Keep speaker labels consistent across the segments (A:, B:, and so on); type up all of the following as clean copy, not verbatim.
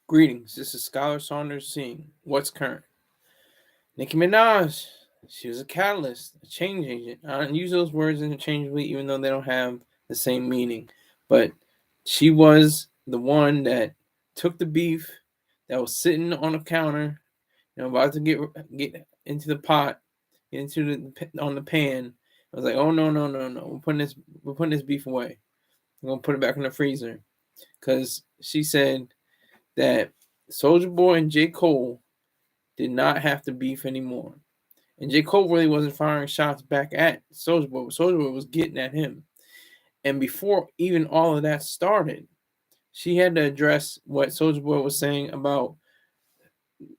A: Greetings, this is Scholar Saunders seeing what's current. Nicki Minaj, she was a catalyst, a change agent. I don't use those words interchangeably, even though they don't have the same meaning. But she was the one that took the beef that was sitting on the counter, about to get into the pot, get into on the pan. I was like, oh no, we're putting this beef away. We're gonna put it back in the freezer, because she said that Soulja Boy and J. Cole did not have to beef anymore. And J. Cole really wasn't firing shots back at Soulja Boy. Soulja Boy was getting at him. And before even all of that started, she had to address what Soulja Boy was saying about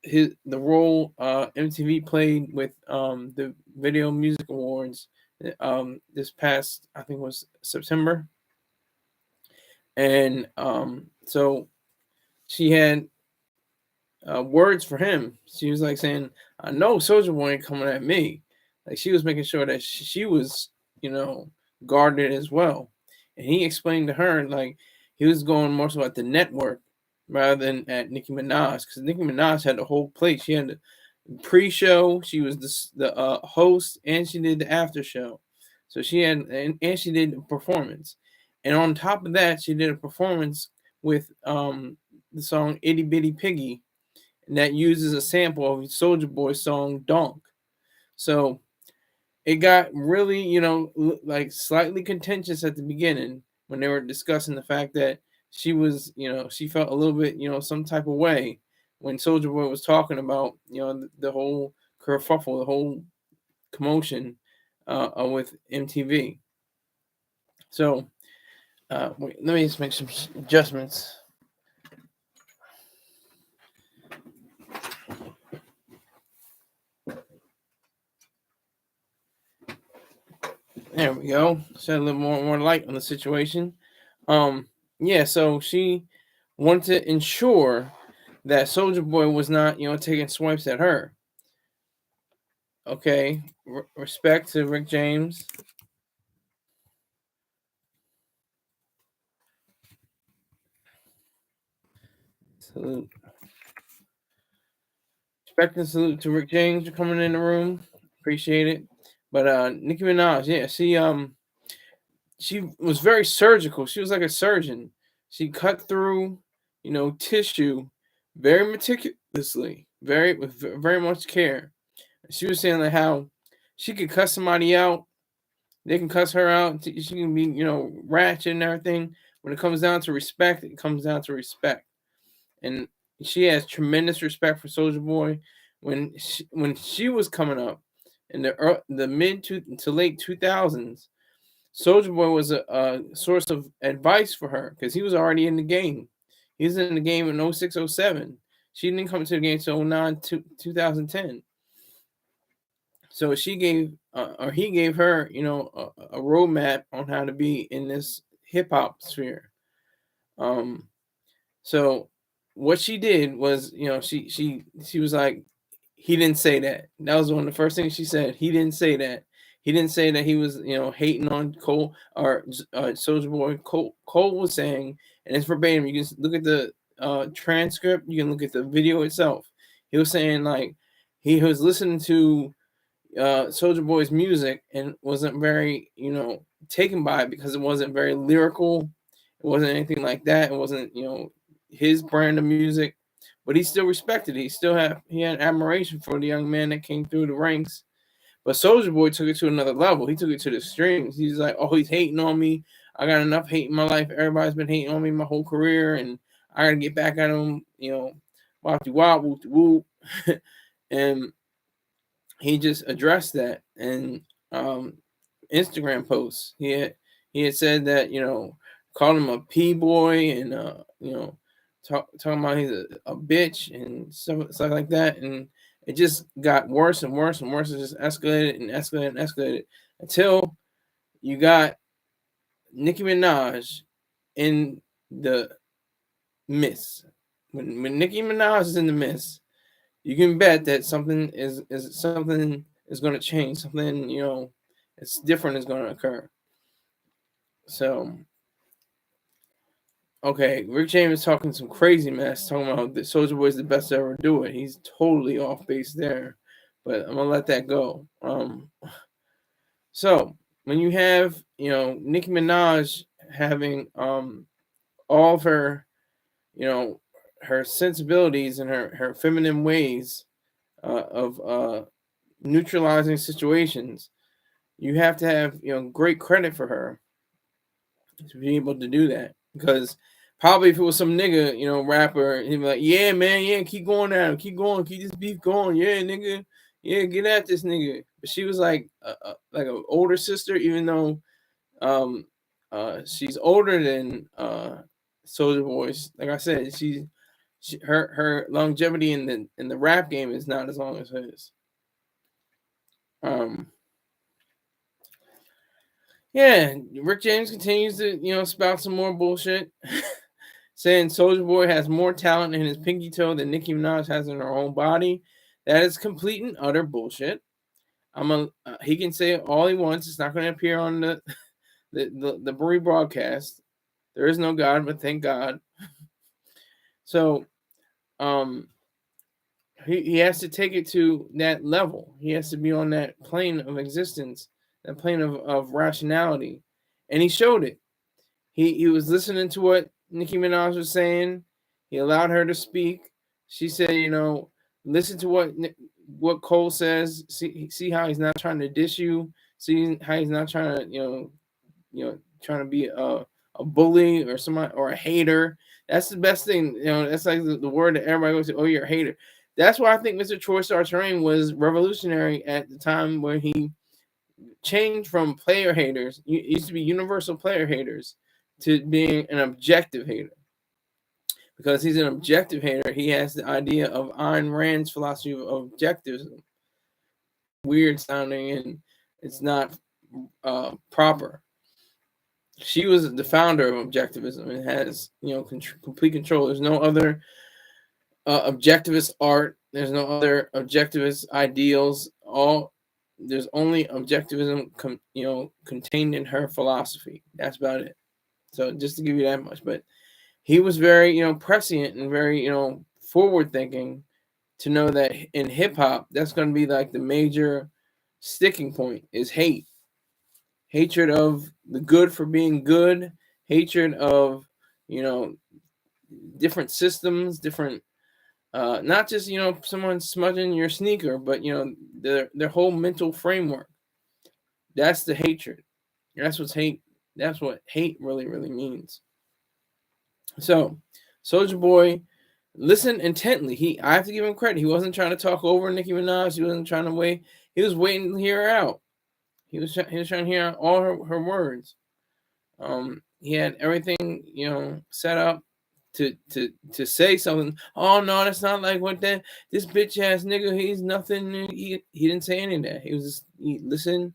A: the role MTV played with the Video Music Awards this past, I think it was September. And so she had words for him. She was like saying, "I know Soulja Boy ain't coming at me." Like, she was making sure that she was, guarded as well. And he explained to her, like, he was going more so at the network rather than at Nicki Minaj, because Nicki Minaj had the whole plate. She had the pre-show, she was the host, and she did the after show. So she had, and she did the performance. And on top of that, she did a performance with the song Itty Bitty Piggy, and that uses a sample of Soulja Boy's song Donk. So it got really, like slightly contentious at the beginning when they were discussing the fact that she was, she felt a little bit, some type of way when Soulja Boy was talking about, the whole kerfuffle, the whole commotion with MTV. So wait, let me just make some adjustments. There we go. Shed a little more light on the situation. Yeah, so she wanted to ensure that Soulja Boy was not, taking swipes at her. Okay, respect to Rick James. Salute. Respect and salute to Rick James for coming in the room. Appreciate it. But Nicki Minaj, yeah, she was very surgical. She was like a surgeon. She cut through, tissue very meticulously, very much care. She was saying like how she could cuss somebody out, they can cuss her out. She can be, ratchet and everything. When it comes down to respect, it comes down to respect. And she has tremendous respect for Soulja Boy. When she was coming up in the mid to late 2000s, Soulja Boy was a source of advice for her because he was already in the game. He was in the game in 06, 07. She didn't come to the game until 09, 2010. So she gave, or he gave her, a roadmap on how to be in this hip hop sphere. Um, so what she did was, she was like, he didn't say that. That was one of the first things she said. He didn't say that. He didn't say that he was, hating on Cole or Soulja Boy. Cole was saying, and it's verbatim. You can look at the transcript. You can look at the video itself. He was saying like he was listening to Soulja Boy's music and wasn't very, taken by it because it wasn't very lyrical. It wasn't anything like that. It wasn't, his brand of music, but he still respected it. He had admiration for the young man that came through the ranks. But Soulja Boy took it to another level. He took it to the strings. He's like, oh, he's hating on me. I got enough hate in my life. Everybody's been hating on me my whole career, and I gotta get back at him. Wop de wop, whoop de whoop, and he just addressed that in Instagram posts. He had said that, called him a p boy, and talking about he's a bitch and stuff like that, and it just got worse and worse and worse. It just escalated and escalated and escalated until you got Nicki Minaj in the mist. When Nicki Minaj is in the mist, you can bet that something is going to change. Something, it's different is going to occur. So Okay, Rick James is talking some crazy mess, talking about that Soulja Boy is the best to ever do it. He's totally off base there, but I'm gonna let that go. So when you have Nicki Minaj having all of her her sensibilities and her feminine ways of neutralizing situations, you have to have great credit for her to be able to do that. Because probably if it was some nigga, rapper, he'd be like, yeah, man, yeah, keep going at him, keep going, keep this beef going, yeah, nigga, yeah, get at this nigga. But she was like an older sister, even though she's older than Soulja Boy. Like I said, her longevity in the rap game is not as long as his. Yeah, Rick James continues to spout some more bullshit, saying Soulja Boy has more talent in his pinky toe than Nicki Minaj has in her own body. That is complete and utter bullshit. He can say all he wants. It's not going to appear on the Brewery broadcast. There is no God, but thank God. So, he has to take it to that level. He has to be on that plane of existence, that plane of rationality, and he showed it. He was listening to what Nicki Minaj was saying. He allowed her to speak. She said, listen to what Cole says. See how he's not trying to diss you. See how he's not trying to trying to be a bully or somebody or a hater. That's the best thing. That's like the word that everybody goes to. Oh, you're a hater. That's why I think Mr. Troy Star Terrain was revolutionary at the time when he changed from player haters. It used to be universal player haters to being an objective hater. Because he's an objective hater, he has the idea of Ayn Rand's philosophy of objectivism. Weird sounding, and it's not proper. She was the founder of objectivism and has complete control. There's no other objectivist art. There's no other objectivist ideals. There's only objectivism contained in her philosophy. That's about it. So just to give you that much, but he was very prescient and very forward thinking to know that in hip hop that's going to be like the major sticking point is hatred of the good for being good, hatred of different systems, different not just someone smudging your sneaker, but their whole mental framework. That's the hatred. That's what's hate. That's what hate really means. So, Soulja Boy, listen intently. I have to give him credit. He wasn't trying to talk over Nicki Minaj. He wasn't trying to wait. He was waiting to hear her out. He was trying to hear all her words. He had everything set up to say something. Oh no, that's not like what this bitch ass nigga. He's nothing. He didn't say any of that. He listened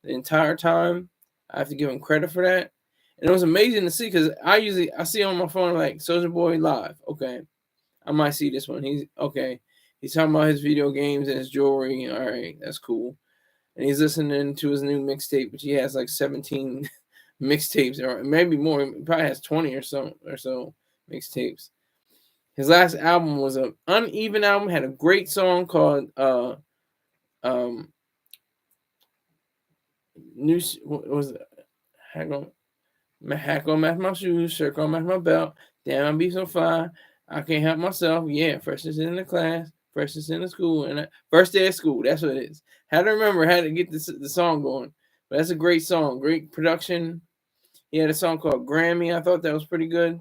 A: the entire time. I have to give him credit for that. And it was amazing to see because I see on my phone like Soulja Boy live. Okay, I might see this one. He's talking about his video games and his jewelry. All right, that's cool. And he's listening to his new mixtape, which he has like 17 mixtapes or maybe more. He probably has 20 or so mixtapes. His last album was an uneven album. Had a great song called new. What was it? Hack on match my shoes, shirt on match my belt. Damn, I be so fly. I can't help myself. Yeah, freshness in the class, freshness in the school, and first day of school. That's what it is. Had to remember how to get the song going. But that's a great song, great production. He had a song called Grammy. I thought that was pretty good.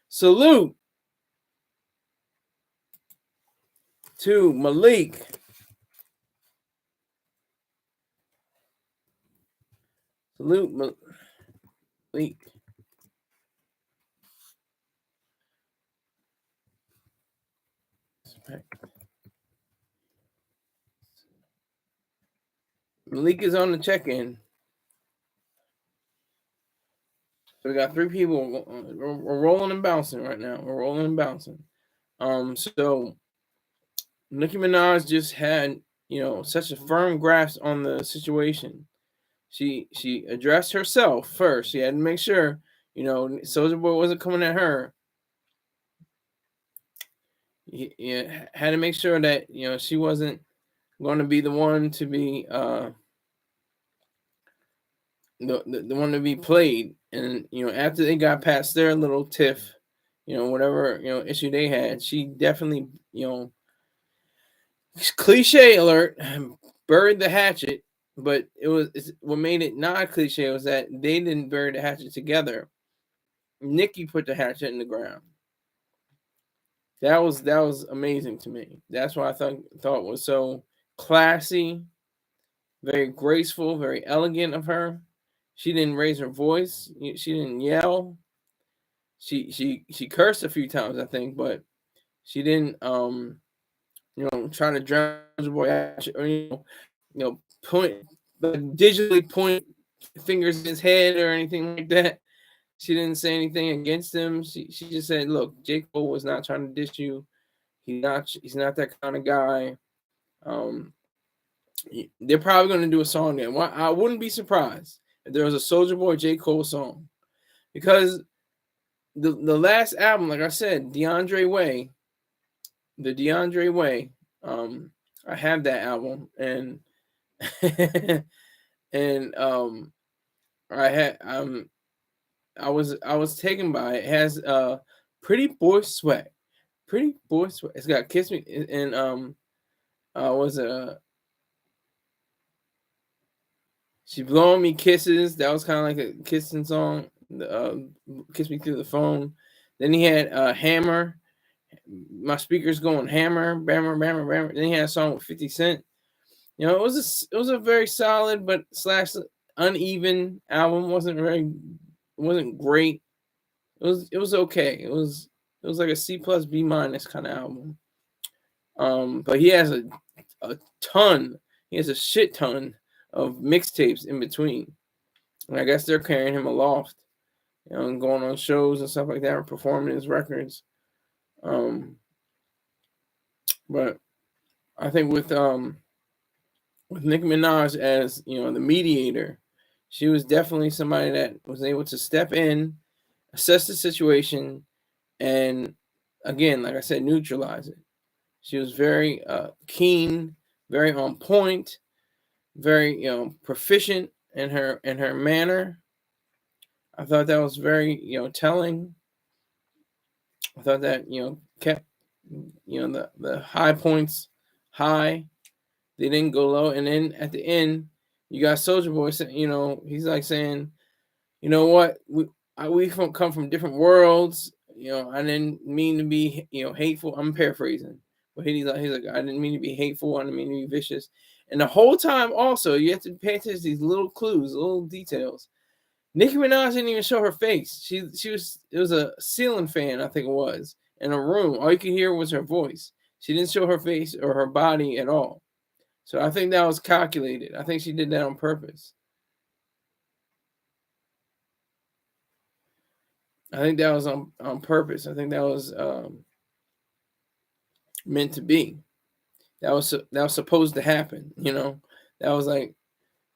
A: Salute to Malik. Salute Malik. Malik is on the check-in. So we got 3 people. We're rolling and bouncing right now. We're rolling and bouncing. So Nicki Minaj just had, such a firm grasp on the situation. She addressed herself first. She had to make sure, You know, Soulja Boy wasn't coming at her. He had to make sure that she wasn't going to be the one to be the one to be played. And after they got past their little tiff, whatever issue they had, she definitely cliche alert, buried the hatchet. But what made it not cliche was that they didn't bury the hatchet together. Nicki put the hatchet in the ground. That was amazing to me. That's what I thought was so classy, very graceful, very elegant of her. She didn't raise her voice. She didn't yell. She cursed a few times, I think, but she didn't try to drown the boy out, or point, digitally point fingers in his head or anything like that. She didn't say anything against him. She just said, "Look, J. Cole was not trying to diss you. He's not that kind of guy." Um, they're probably going to do a song there. I wouldn't be surprised if there was a Soulja Boy J. Cole song, because the last album, like I said, the DeAndre Way. I have that album, and and I was taken by it. It has Pretty Boy Sweat. Pretty Boy Sweat. It's got Kiss Me, and was it She Blowing Me Kisses. That was kind of like a kissing song. Kiss Me Through the Phone. Then he had Hammer. My speakers going hammer, bammer, bammer, bammer. Then he had a song with 50 Cent. It was a very solid but / uneven album. wasn't great. It was okay. It was like a C plus B minus kind of album. But he has a ton. He has a shit ton of mixtapes in between. And I guess they're carrying him aloft, and going on shows and stuff like that, or performing his records. But I think with Nicki Minaj as the mediator, she was definitely somebody that was able to step in, assess the situation, and again, like I said, neutralize it. She was very keen, very on point, very proficient in her manner. I thought that was very telling. I thought that kept the high points high. They didn't go low, and then at the end, you got Soulja Boy saying, he's like saying, you know what, we come from different worlds. I didn't mean to be hateful. I'm paraphrasing, but he's like I didn't mean to be hateful. I didn't mean to be vicious. And the whole time, also, you have to pay attention to these little clues, little details. Nicki Minaj didn't even show her face. It was a ceiling fan, I think it was, in a room. All you could hear was her voice. She didn't show her face or her body at all. So I think that was calculated. I think she did that on purpose. I think that was on purpose. I think that was meant to be. That was supposed to happen. That was like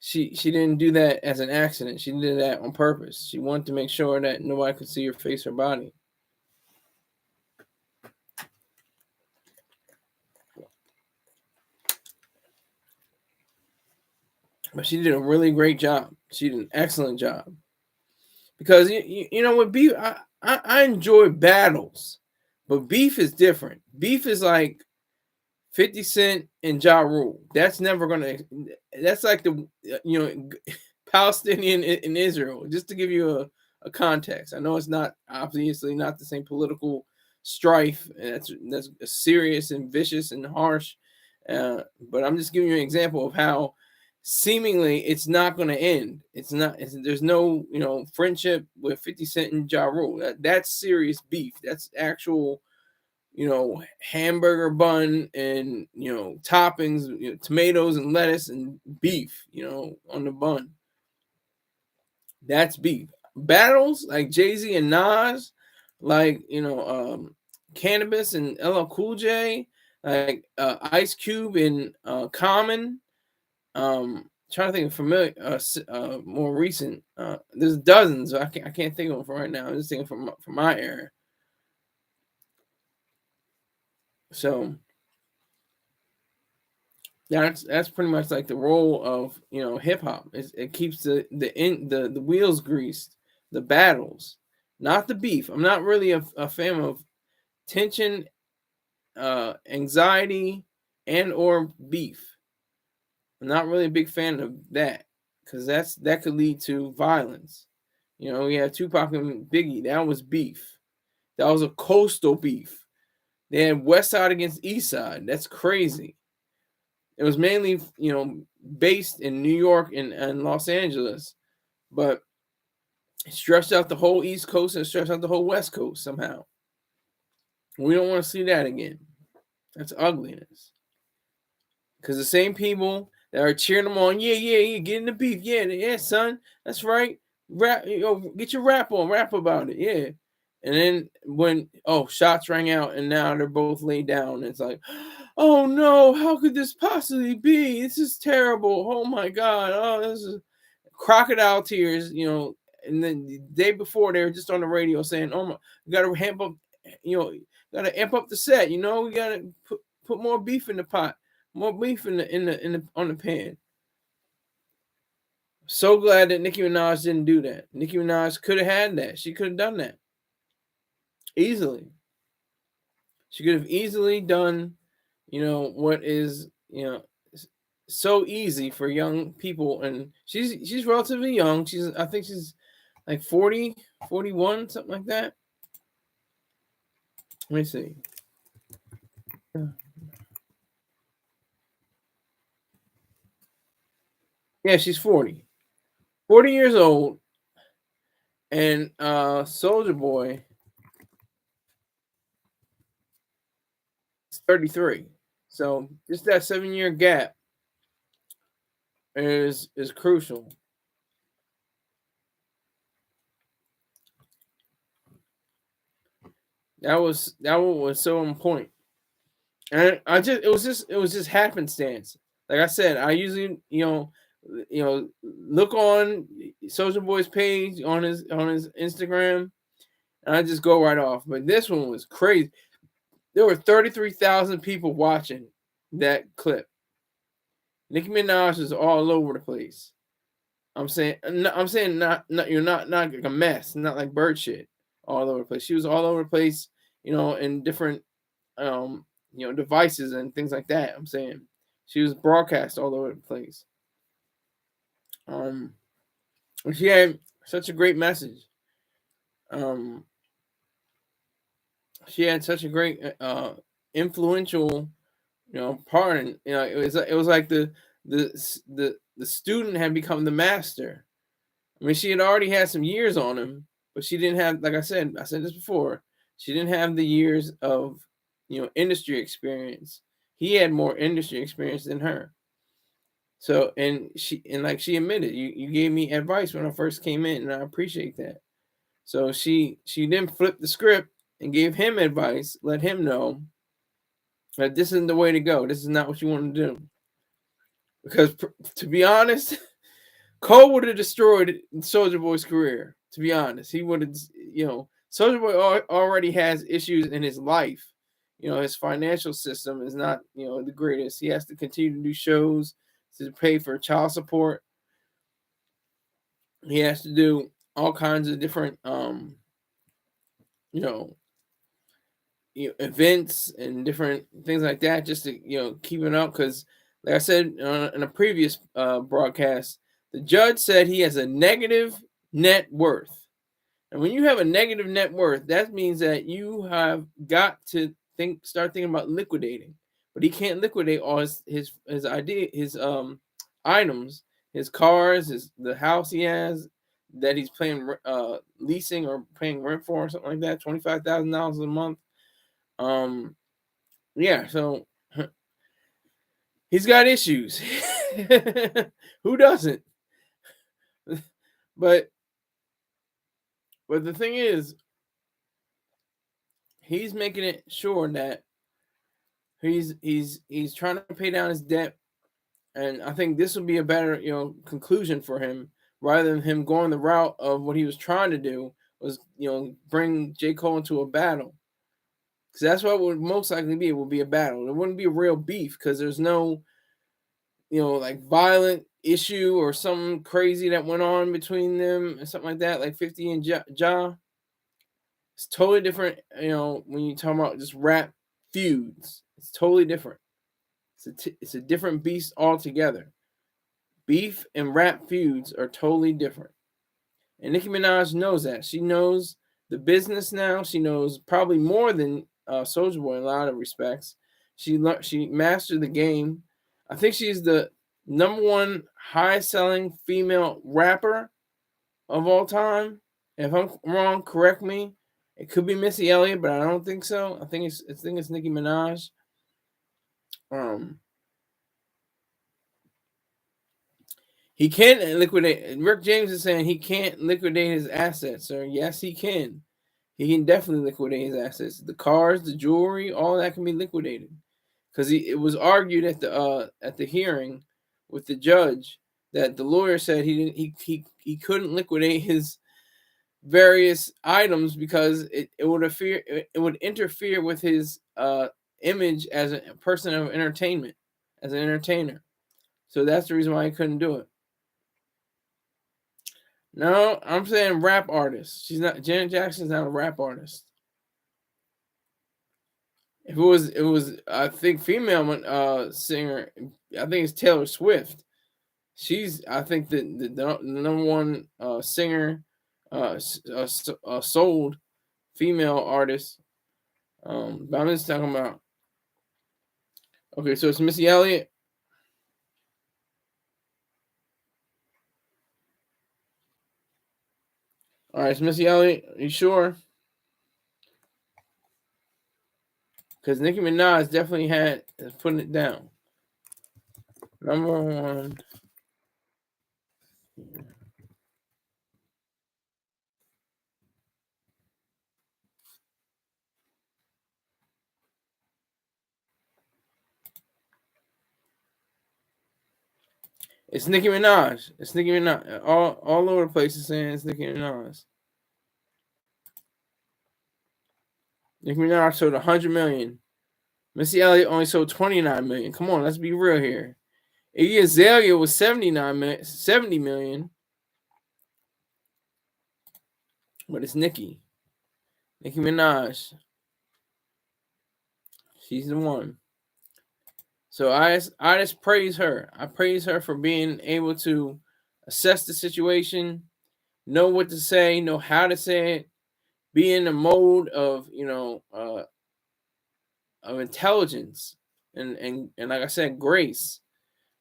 A: she didn't do that as an accident. She did that on purpose. She wanted to make sure that nobody could see her face or body. But she did a really great job. She did an excellent job. Because with beef, I enjoy battles, but beef is different. Beef is like 50 Cent and Ja Rule. That's never gonna. That's like the Palestinian in Israel. Just to give you a context. I know it's not obviously not the same political strife. That's serious and vicious and harsh. But I'm just giving you an example of how seemingly it's not going to end. There's no friendship with 50 Cent and Ja Rule. That's serious beef. That's actual hamburger bun and toppings, tomatoes and lettuce and beef on the bun. That's beef. Battles like Jay-Z and Nas, like Cannabis and LL Cool J, like Ice Cube and Common, trying to think of familiar, more recent. There's dozens. I can't think of them right now. I'm just thinking from my era. So that's pretty much like the role of hip hop. It keeps the wheels greased, the battles, not the beef. I'm not really a fan of tension, anxiety, and or beef. I'm not really a big fan of that because that could lead to violence. We had Tupac and Biggie. That was beef. That was a coastal beef. They had West Side against East Side. That's crazy. It was mainly, based in New York and Los Angeles, but it stretched out the whole East Coast and stretched out the whole West Coast somehow. We don't want to see that again. That's ugliness. Because the same people that are cheering them on, yeah, get in the beef, yeah, son, that's right. Rap, get your rap on, rap about it, yeah. And then when shots rang out and now they're both laid down, it's like, oh no, how could this possibly be? This is terrible. Oh my God, this is crocodile tears, And then the day before they were just on the radio saying, oh my, we gotta amp up, gotta amp up the set, we gotta put more beef in the pot. More beef in the on the pan. So glad that Nicki Minaj didn't do that. Nicki Minaj could have had that. She could have done that easily. She could have easily done, what is so easy for young people. And she's relatively young. I think she's like 40, 41, something like that. Let me see. Yeah, she's 40. 40 years old. And Soulja Boy is 33. So just that 7-year gap is crucial. That one was so on point. And it was just happenstance. Like I said, I usually, look on Soulja Boy's page on his Instagram, and I just go right off. But this one was crazy. There were 33,000 people watching that clip. Nicki Minaj is all over the place. I'm saying not you're not like a mess, not like bird shit all over the place. She was all over the place, in different devices and things like that. I'm saying she was broadcast all over the place. She had such a great message. She had such a great influential part, and it was like the student had become the master. I mean, she had already had some years on him, but she didn't have, like I said this before, she didn't have the years of industry experience. He had more industry experience than her. So like she admitted, you gave me advice when I first came in, and I appreciate that. So she then flipped the script and gave him advice, let him know that this isn't the way to go. This is not what you want to do. Because to be honest, Cole would have destroyed Soulja Boy's career. To be honest, he would have. Soulja Boy already has issues in his life. His financial system is not the greatest. He has to continue to do shows to pay for child support. He has to do all kinds of different events and different things like that just to keep it up. Because like I said in a previous broadcast, the judge said he has a negative net worth. And when you have a negative net worth, that means that you have got to start thinking about liquidating. But he can't liquidate all his items, his cars, the house he has that he's paying leasing or paying rent for or something like that, $25,000 a month. Yeah, so he's got issues. Who doesn't? But the thing is, he's making it sure that he's trying to pay down his debt And I think this would be a better, conclusion for him rather than him going the route of what he was trying to do was, bring J. Cole into a battle. Because that's what it would most likely be. It would be a battle. It wouldn't be a real beef because there's no, like violent issue or something crazy that went on between them and something like that, like 50 and Ja. It's totally different, when you talk about just rap feuds. It's totally different. It's a different beast altogether. Beef and rap feuds are totally different. And Nicki Minaj knows that. She knows the business now. She knows probably more than Soulja Boy in a lot of respects. She mastered the game. I think she's the number one high-selling female rapper of all time. If I'm wrong, correct me. It could be Missy Elliott, but I don't think so. I think it's Nicki Minaj. He can liquidate. Rick James is saying he can't liquidate his assets, sir. Yes, he can. He can definitely liquidate his assets. The cars, the jewelry, all that can be liquidated. Because it was argued at the hearing with the judge that the lawyer said he couldn't liquidate his various items because it would interfere with his image as a person of entertainment, as an entertainer. So that's the reason why he couldn't do it. No, I'm saying rap artist. She's not. Janet Jackson's not a rap artist. If it was, I think female singer. I think it's Taylor Swift. She's, I think the number one singer, sold female artist. But I'm just talking about. Okay, so it's Missy Elliott. All right, it's Missy Elliott. Are you sure? Because Nicki Minaj definitely is putting it down. Number one. It's Nicki Minaj. It's Nicki Minaj. All over the place is saying it's Nicki Minaj. Nicki Minaj sold 100 million. Missy Elliott only sold 29 million. Come on, let's be real here. Iggy Azalea was 70 million. But it's Nicki Minaj. She's the one. So I just praise her. I praise her for being able to assess the situation, know what to say, know how to say it, be in the mode of of intelligence and like I said, grace.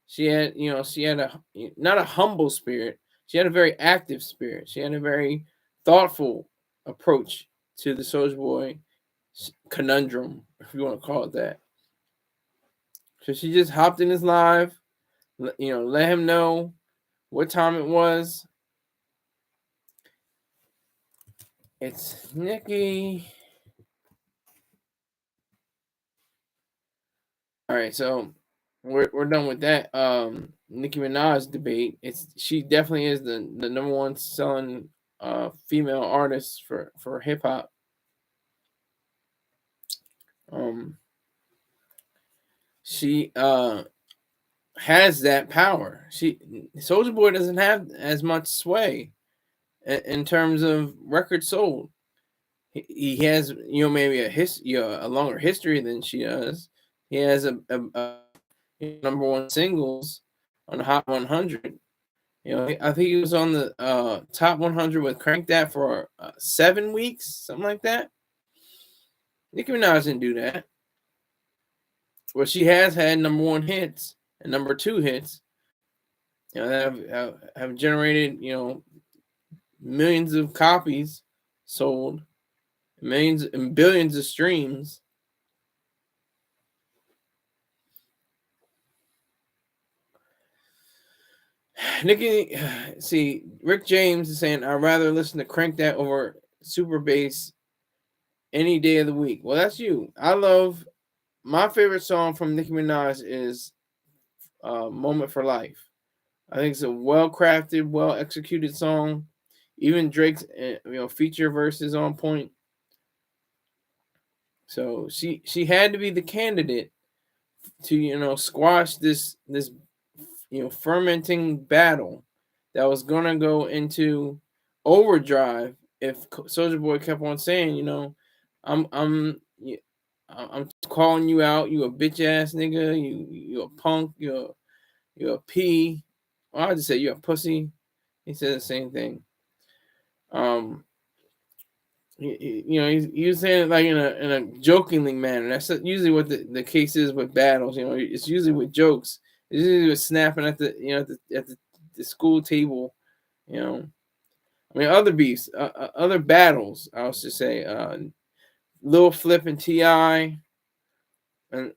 A: She had not a humble spirit. She had a very active spirit. She had a very thoughtful approach to the Soulja Boy conundrum, if you want to call it that. So she just hopped in his live, let him know what time it was. It's Nicki. All right, so we're done with that. Nicki Minaj debate. She definitely is the number one selling female artist for hip hop. She has that power. Soulja Boy doesn't have as much sway in terms of records sold. He has maybe a longer history than she does. He has a number one singles on the Hot 100. I think he was on the top 100 with Crank That for 7 weeks, something like that. Nicki Minaj didn't do that. Well, she has had number one hits and number two hits, that have generated millions of copies sold, millions and billions of streams. Nicki, see, Rick James is saying, I'd rather listen to Crank That over Super Bass any day of the week. Well, that's you. My favorite song from Nicki Minaj is Moment for Life. I think it's a well crafted, well executed song. Even Drake's feature verse is on point. So she had to be the candidate to squash this fermenting battle that was gonna go into overdrive if Soulja Boy kept on saying, I'm I'm I'm calling you out, you a bitch ass nigga, you a punk, you're a P. Well, I just say you're a pussy. He said the same thing. Um, he was saying it like in a jokingly manner. That's usually what the case is with battles. It's usually with jokes. It's usually with snapping at the school table. I mean other beefs, other battles. I was just say, Lil Flip and Ti. And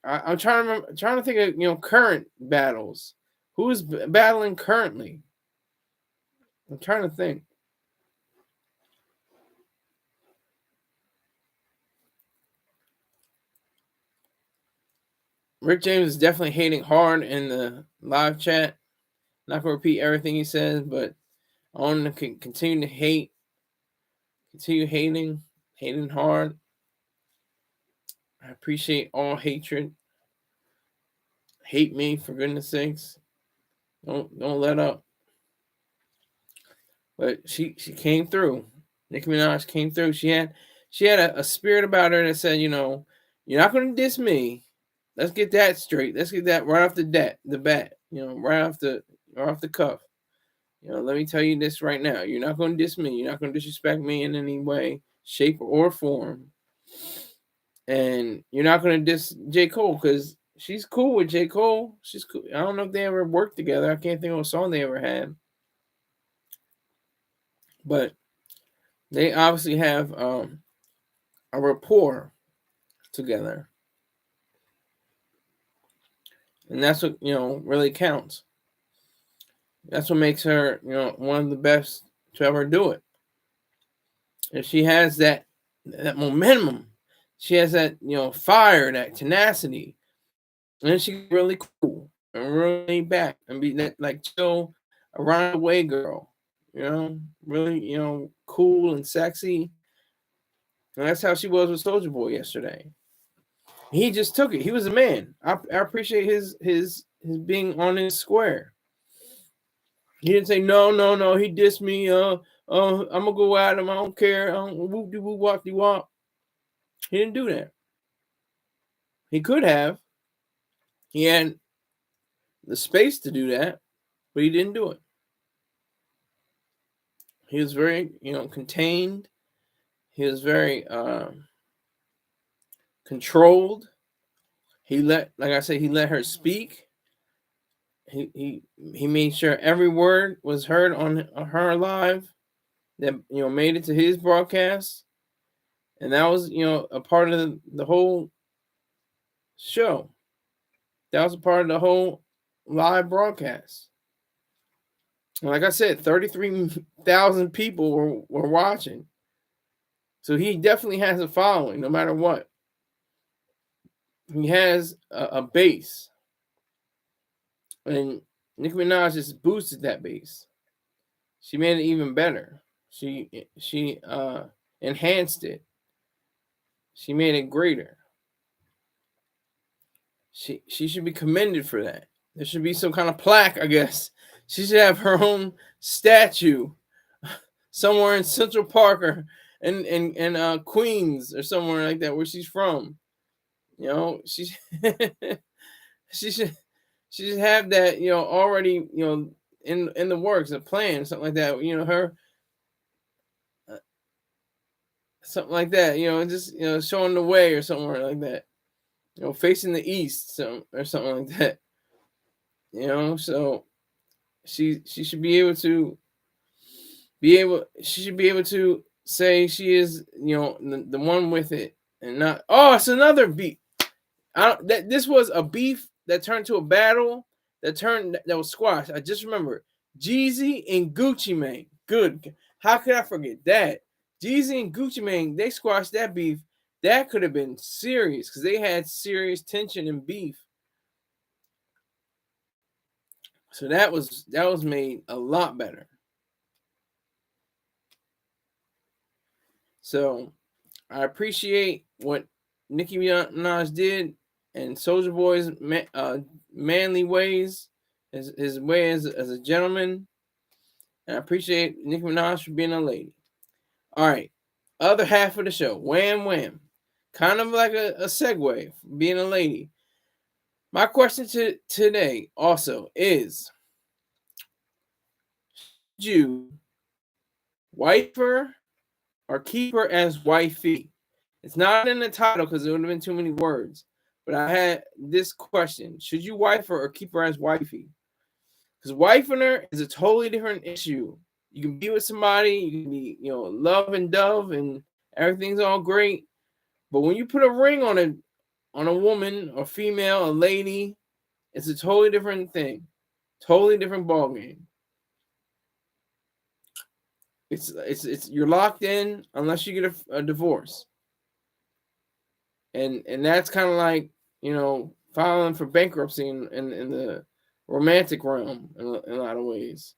A: I'm trying to think of current battles. Who's battling currently? I'm trying to think. Rick James is definitely hating hard in the live chat. Not gonna repeat everything he says, but I want to continue to continue hating hard. I appreciate all hatred. Hate me for goodness sakes. Don't let up. But she came through. Nicki Minaj came through. She had a spirit about her that said, you're not gonna diss me. Let's get that straight. Let's get that right off the bat. Right off the cuff. Let me tell you this right now. You're not going to diss me. You're not going to disrespect me in any way, shape, or form. And you're not going to diss J. Cole because she's cool with J. Cole. She's cool. I don't know if they ever worked together. I can't think of a song they ever had. But they obviously have a rapport together. And that's what, really counts. That's what makes her, one of the best to ever do it. If she has that momentum, she has that fire, that tenacity, and she's really cool and really back and be that like chill around the way girl, really cool and sexy. And that's how she was with Soulja Boy yesterday. He just took it. He was a man. I appreciate his being on his square. He didn't say no. He dissed me. I'm gonna go at him. I don't care. Whoop de whoop wop de wop. He didn't do that. He could have. He had the space to do that, but he didn't do it. He was very, contained. He was very controlled. Like I said, he let her speak. He made sure every word was heard on her live that made it to his broadcast, and that was a part of the whole show. That was a part of the whole live broadcast. And like I said, 33,000 people were watching. So he definitely has a following, no matter what. He has a base. And Nicki Minaj just boosted that base. She made it even better. She enhanced it. She made it greater. She should be commended for that. There should be some kind of plaque, I guess. She should have her own statue somewhere in Central Park or in Queens or somewhere like that where she's from. She she should have that already in the works, a plan, something like that. Her something like that. Just showing the way or somewhere like that. Facing the east, or something like that. So she should be able to she should be able to say she is the one with it, and not it's another beef. This was a beef that turned to a battle that was squashed. I just remember Jeezy and Gucci Mane. Good, how could I forget that? Jeezy and Gucci Mane, they squashed that beef. That could have been serious because they had serious tension and beef. So that was made a lot better. So I appreciate what Nicki Minaj did and Soulja Boy's manly ways, his way as a gentleman. And I appreciate Nicki Minaj for being a lady. All right, other half of the show, wham wham, kind of like a segue, being a lady. My question today also is: should you wife her or keep her as wifey? It's not in the title because it would have been too many words. But I had this question: should you wife her or keep her as wifey? Because wifing her is a totally different issue. You can be with somebody, you can be, love and dove, and everything's all great. But when you put a ring on a woman or female, a lady, it's a totally different thing, totally different ballgame. It's you're locked in unless you get a divorce, and that's kind of like filing for bankruptcy in the romantic realm in a lot of ways.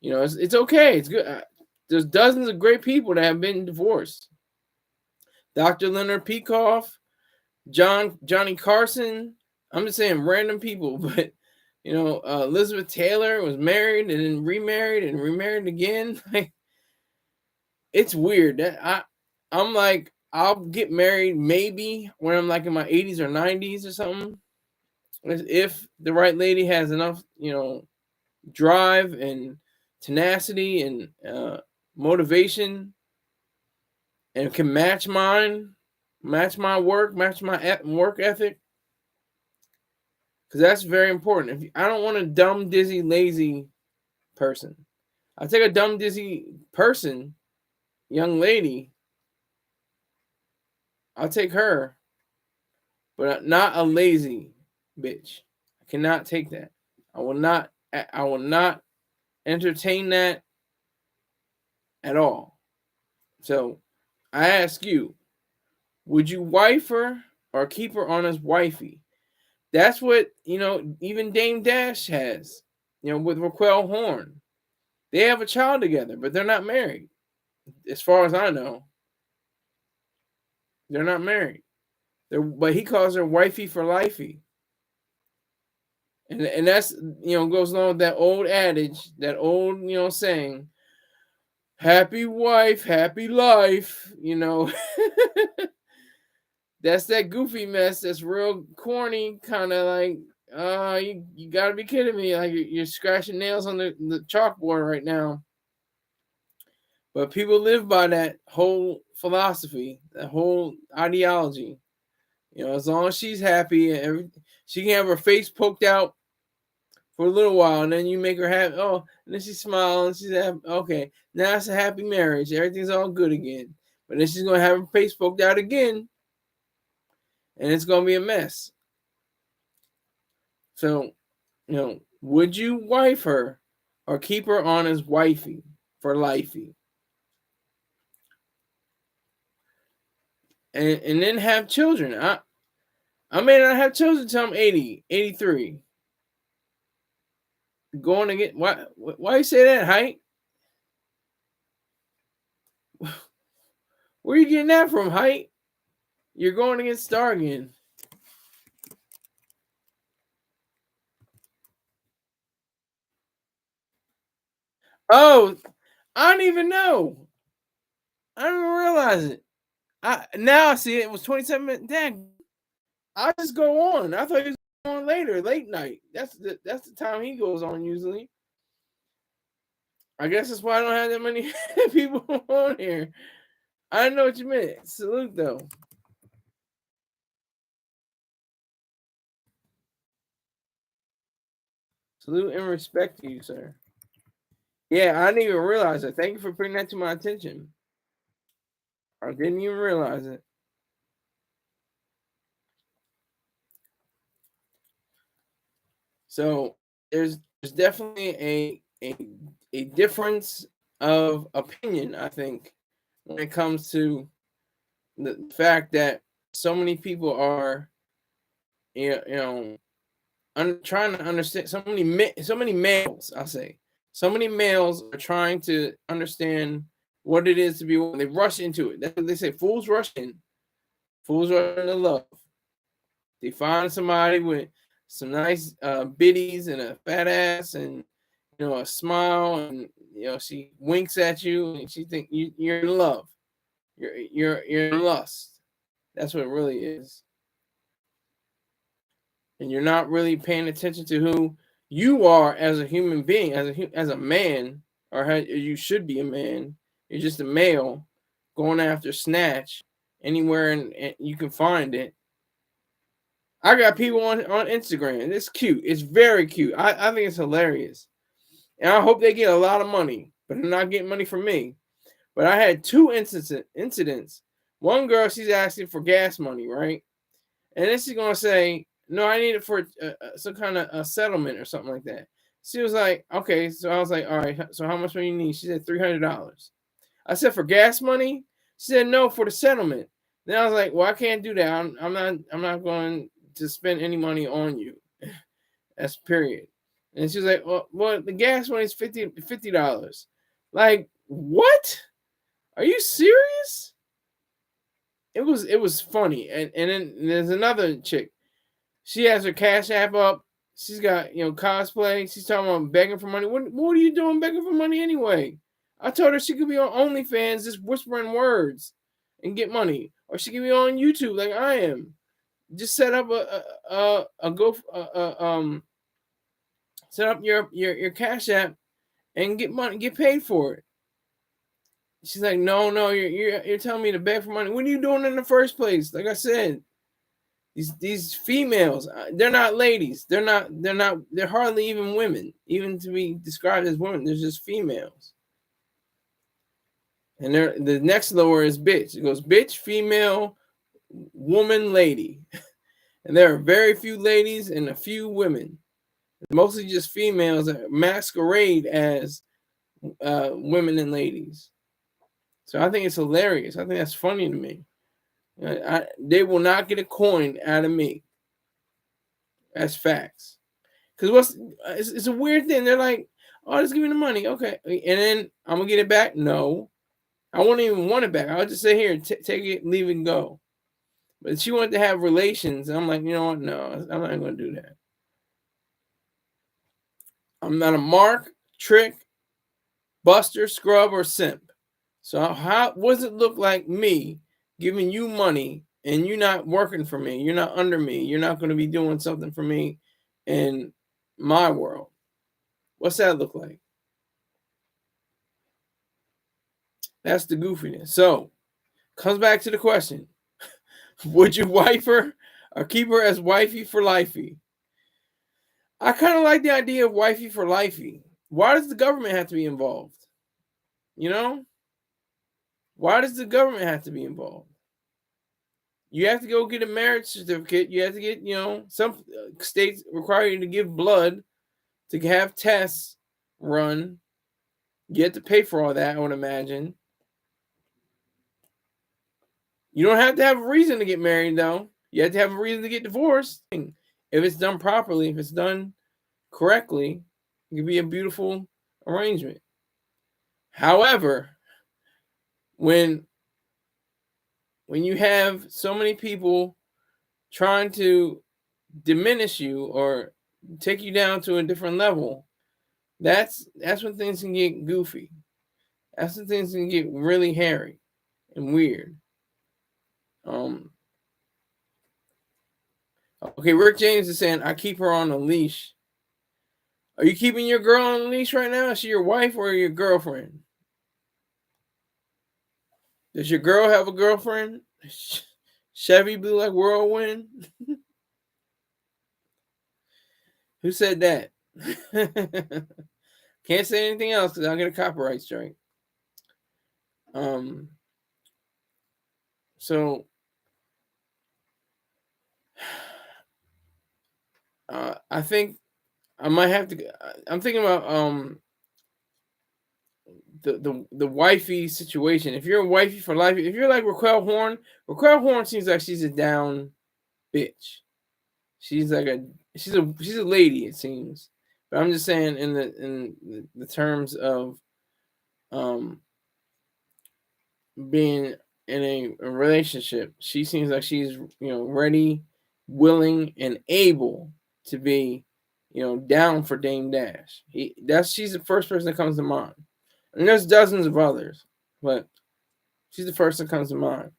A: It's okay. It's good. There's dozens of great people that have been divorced. Dr. Leonard Peikoff, Johnny Carson. I'm just saying random people, but Elizabeth Taylor was married and then remarried and remarried again. Like, it's weird. I'm like, I'll get married maybe when I'm like in my 80s or 90s or something. If the right lady has enough, drive and tenacity and motivation and can match mine, match my work, match my work ethic. Because that's very important. I don't want a dumb, dizzy, lazy person. I'll take a dumb, dizzy person, young lady. I'll take her, but not a lazy bitch. I cannot take that. I will not. I will not entertain that at all. So, I ask you: would you wife her or keep her on as wifey? That's what even Dame Dash has. With Raquel Horn, they have a child together, but they're not married. As far as I know, they're not married. But he calls her wifey for lifey. And that's goes along with that old adage, that old saying, happy wife, happy life. That's that goofy mess. That's real corny, kind of like, you gotta be kidding me! Like you're scratching nails on the chalkboard right now. But people live by that whole philosophy, that whole ideology. As long as she's happy and she can have her face poked out for a little while, and then you make her happy. Oh, and then she smiles and she's happy. Okay, now it's a happy marriage. Everything's all good again. But then she's gonna have her face poked out again, and it's gonna be a mess. So, would you wife her or keep her on as wifey for lifey? And then have children. I may not have children until I'm 80, 83. Going to get why you say that, Height? Where are you getting that from, Height? You're going to get Star again. Oh, I don't even know. I didn't even realize it. Now I see it. It was 27 minutes. Dang. I just go on. I thought he was going later, late night. That's the time he goes on usually. I guess that's why I don't have that many people on here. I didn't know what you meant. Salute though. Salute and respect to you, sir. Yeah, I didn't even realize it. Thank you for bringing that to my attention. I didn't even realize it. So there's definitely a difference of opinion, I think, when it comes to the fact that so many people are you know trying to understand. So many males. I say so many males are trying to understand what it is to be a woman. They rush into it. That's what they say. Fools rush in. Fools rush into love. They find somebody with some nice biddies and a fat ass and a smile, and she winks at you and she think you're in love. You're in lust. That's what it really is. And you're not really paying attention to who you are as a human being, as a man, or how you should be a man. You're just a male going after snatch anywhere and you can find it. I got people on Instagram. It's cute. It's very cute. I think it's hilarious. And I hope they get a lot of money, but they're not getting money from me. But I had two incidents. One girl, she's asking for gas money, right? And then she's going to say, no, I need it for some kind of a settlement or something like that. She was like, okay. So I was like, all right, so how much money you need? She said $300. I said, for gas money? She said, no, for the settlement. Then I was like, well, I can't do that. I'm not going to spend any money on you. That's period. And she was like, well, the gas money is $50. Like, what? Are you serious? It was funny. And then there's another chick. She has her Cash App up. She's got, cosplay. She's talking about begging for money. What are you doing begging for money anyway? I told her she could be on OnlyFans just whispering words and get money. Or she could be on YouTube like I am. Just set up set up your Cash App and get money, get paid for it. She's like, no, you're telling me to beg for money. What are you doing in the first place? Like I said, these females, they're not ladies. They're hardly even women, even to be described as women. They're just females. And the next lower is bitch. It goes bitch, female, woman, lady. And there are very few ladies and a few women. Mostly just females that masquerade as women and ladies. So I think it's hilarious. I think that's funny to me. They will not get a coin out of me. That's facts. Because it's a weird thing. They're like, oh, just give me the money. Okay. And then I'm going to get it back? No. I won't even want it back. I'll just say, here, take it, leave it, and go. But she wanted to have relations. And I'm like, you know what? No, I'm not going to do that. I'm not a mark, trick, buster, scrub, or simp. So what does it look like me giving you money and you're not working for me? You're not under me. You're not going to be doing something for me in my world. What's that look like? That's the goofiness. So, comes back to the question. Would you wife her or keep her as wifey for lifey? I kind of like the idea of wifey for lifey. Why does the government have to be involved? Why does the government have to be involved? You have to go get a marriage certificate. You have to get, some states require you to give blood to have tests run. You have to pay for all that, I would imagine. You don't have to have a reason to get married, though. You have to have a reason to get divorced. If it's done properly, if it's done correctly, it can be a beautiful arrangement. However, when you have so many people trying to diminish you or take you down to a different level, that's when things can get goofy. That's when things can get really hairy and weird. Okay, Rick James is saying, I keep her on a leash. Are you keeping your girl on a leash right now? Is she your wife or your girlfriend? Does your girl have a girlfriend? Chevy Blue like Whirlwind? Who said that? Can't say anything else because I'll get a copyright strike. So I think I might have to. I'm thinking about the wifey situation. If you're a wifey for life, if you're like Raquel Horn seems like she's a down bitch. She's she's a lady, it seems. But I'm just saying in the terms of um being in a relationship, she seems like she's ready, willing, and able to be down for Dame Dash. She's the first person that comes to mind, and there's dozens of others, but she's the first that comes to mind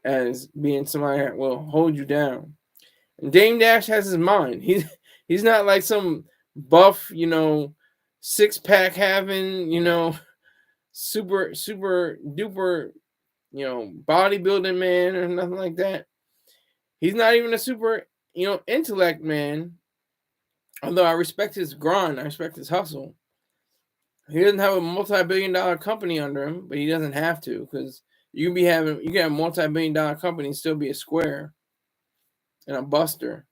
A: as being somebody that will hold you down. And Dame Dash has his mind. He's not like some buff, 6-pack having, super duper, bodybuilding man or nothing like that. He's not even a super, intellect man. Although I respect his grind, I respect his hustle. He doesn't have a multi-billion-dollar company under him, but he doesn't have to, because you can have a multi-billion-dollar company and still be a square and a buster.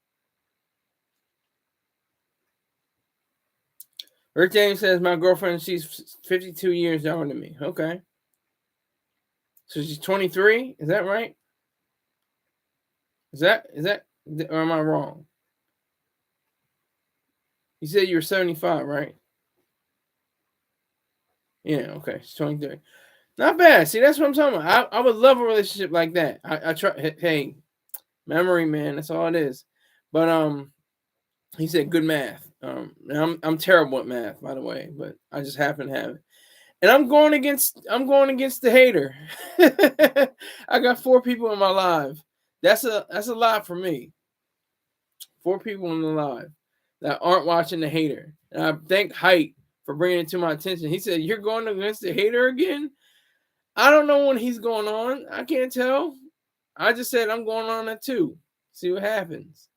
A: Rick James says, my girlfriend, she's 52 years younger than me. Okay. So she's 23? Is that right? Is that, or am I wrong? You said you were 75, right? Yeah, okay. She's 23. Not bad. See, that's what I'm talking about. I would love a relationship like that. I try. Hey, memory, man. That's all it is. But he said good math. I'm terrible at math, by the way, but I just happen to have it. And I'm going against the hater. I got 4 people in my live. That's a lot for me. 4 people in the live that aren't watching the hater. And I thank Height for bringing it to my attention. He said, "You're going against the hater again?" I don't know when he's going on. I can't tell. I just said I'm going on at 2. See what happens.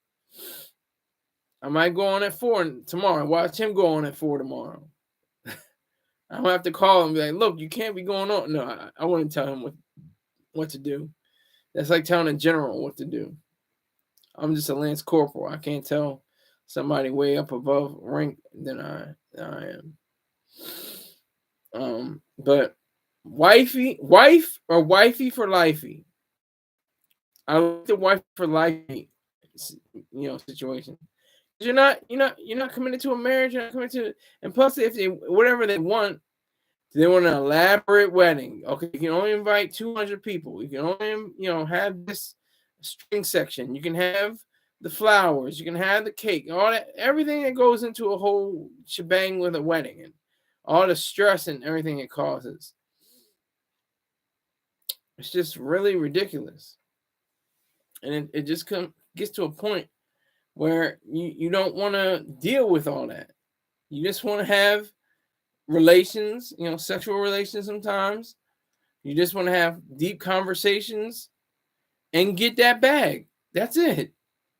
A: I might go on at 4 tomorrow. Watch him go on at 4 tomorrow. I'm gonna have to call him and be like, "Look, you can't be going on." No, I wouldn't tell him what to do. That's like telling a general what to do. I'm just a Lance Corporal. I can't tell somebody way up above rank than I am. But wife or wifey for lifey. I like the wife for lifey, situation. You're not committed to a marriage. You're not committed to, and plus, if they whatever they want an elaborate wedding. Okay, you can only invite 200 people. You can only have this string section. You can have the flowers. You can have the cake. All that, everything that goes into a whole shebang with a wedding, and all the stress and everything it causes. It's just really ridiculous, and it just gets to a point where you don't want to deal with all that. You just want to have relations, sexual relations sometimes. You just want to have deep conversations and get that bag. That's it.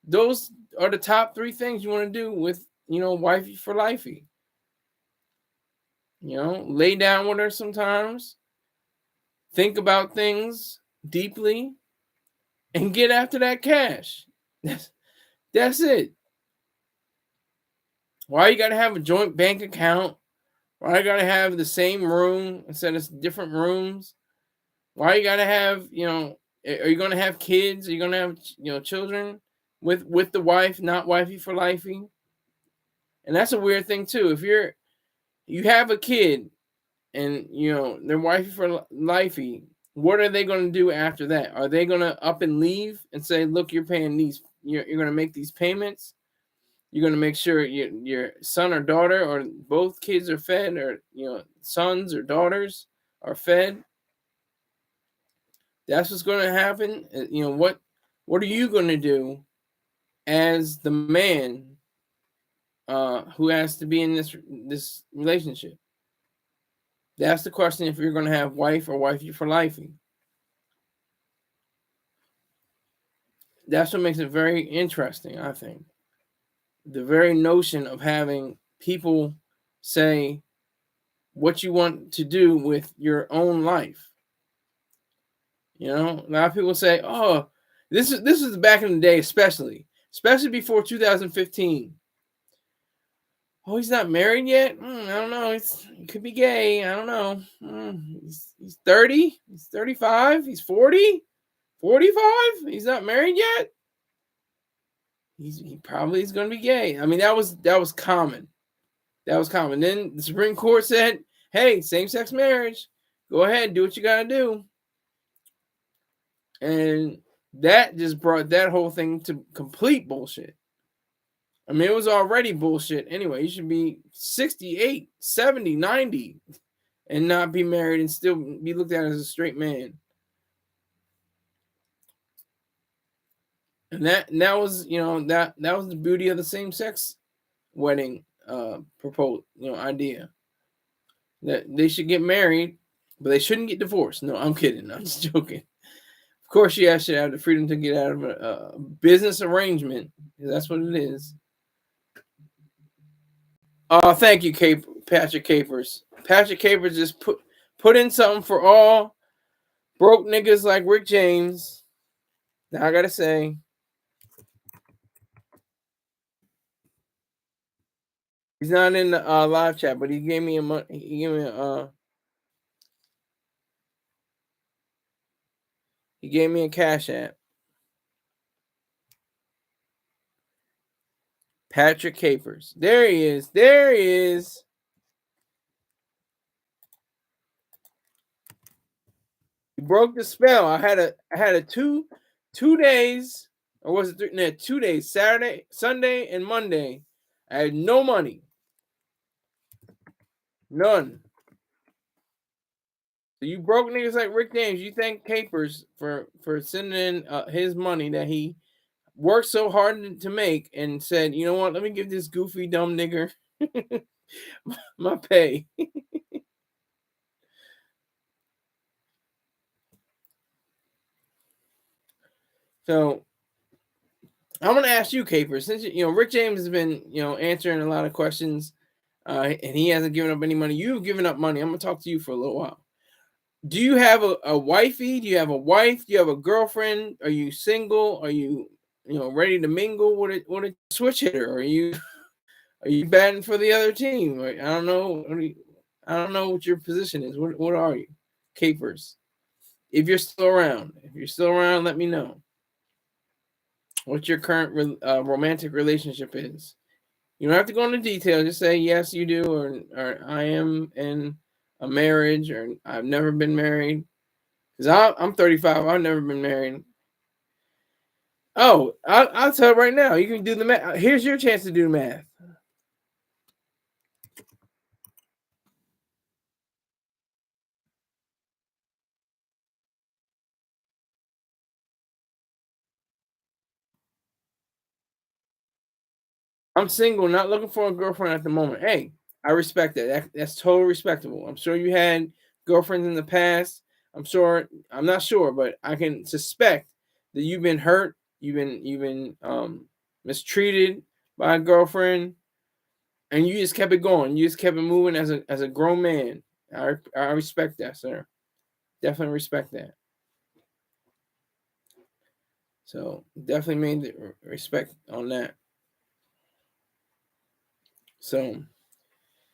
A: Those are the top 3 things you want to do with, wifey for lifey. Lay down with her sometimes, think about things deeply, and get after that cash. That's it. Why you gotta have a joint bank account? Why you gotta have the same room instead of different rooms? Why you gotta have, are you gonna have kids? Are you gonna have, children with the wife, not wifey for lifey? And that's a weird thing too. If you have a kid and they're wifey for lifey, what are they gonna do after that? Are they gonna up and leave and say, look, you're paying these, you're gonna make these payments? You're going to make sure your son or daughter or both kids are fed, or, sons or daughters are fed. That's what's going to happen. What are you going to do as the man who has to be in this relationship? That's the question, if you're going to have wife or wifey for lifey. That's what makes it very interesting, I think. The very notion of having people say what you want to do with your own life. A lot of people say, "Oh, this is back in the day, especially before 2015." Oh, he's not married yet. I don't know. He could be gay. I don't know. He's 30. He's 35. He's 40. 45. He's not married yet. he probably is going to be gay. I mean, that was common. That was common. Then the Supreme Court said, "Hey, same-sex marriage, go ahead, do what you got to do," and that just brought that whole thing to complete bullshit. I mean, it was already bullshit anyway. You should be 68, 70, 90 and not be married and still be looked at as a straight man. And that was, that was the beauty of the same-sex wedding proposal, idea. That they should get married, but they shouldn't get divorced. No, I'm kidding. I'm just joking. Of course, you should have the freedom to get out of a business arrangement. That's what it is. Thank you, Patrick Capers. Patrick Capers just put in something for all broke niggas like Rick James. Now I gotta say, he's not in the live chat, but he gave me he gave me a cash app. Patrick Capers. There he is. There he is. He broke the spell. I had a 2 days, or was it 3? No, 2 days, Saturday, Sunday, and Monday. I had no money. None. So you broke niggas like Rick James. You thank Capers for sending in his money that he worked so hard to make, and said, you know what, let me give this goofy dumb nigger my pay. So I'm gonna ask you, Capers, since Rick James has been answering a lot of questions, and he hasn't given up any money. You've given up money. I'm gonna talk to you for a little while. Do you have a wifey? Do you have a wife? Do you have a girlfriend? Are you single? Are you ready to mingle? What a switch hitter? Are you batting for the other team? I don't know. I don't know what your position is. What are you, Capers? If you're still around, let me know what your current romantic relationship is. You don't have to go into detail. Just say yes, you do, or I am in a marriage, or I've never been married. Because I'm 35. I've never been married. Oh, I'll tell you right now. You can do the math. Here's your chance to do the math. I'm single, not looking for a girlfriend at the moment. Hey, I respect that. That's totally respectable. I'm sure you had girlfriends in the past. I'm not sure, but I can suspect that you've been hurt. You've been mistreated by a girlfriend, and you just kept it going. You just kept it moving as a grown man. I respect that, sir. Definitely respect that. So definitely made the respect on that. So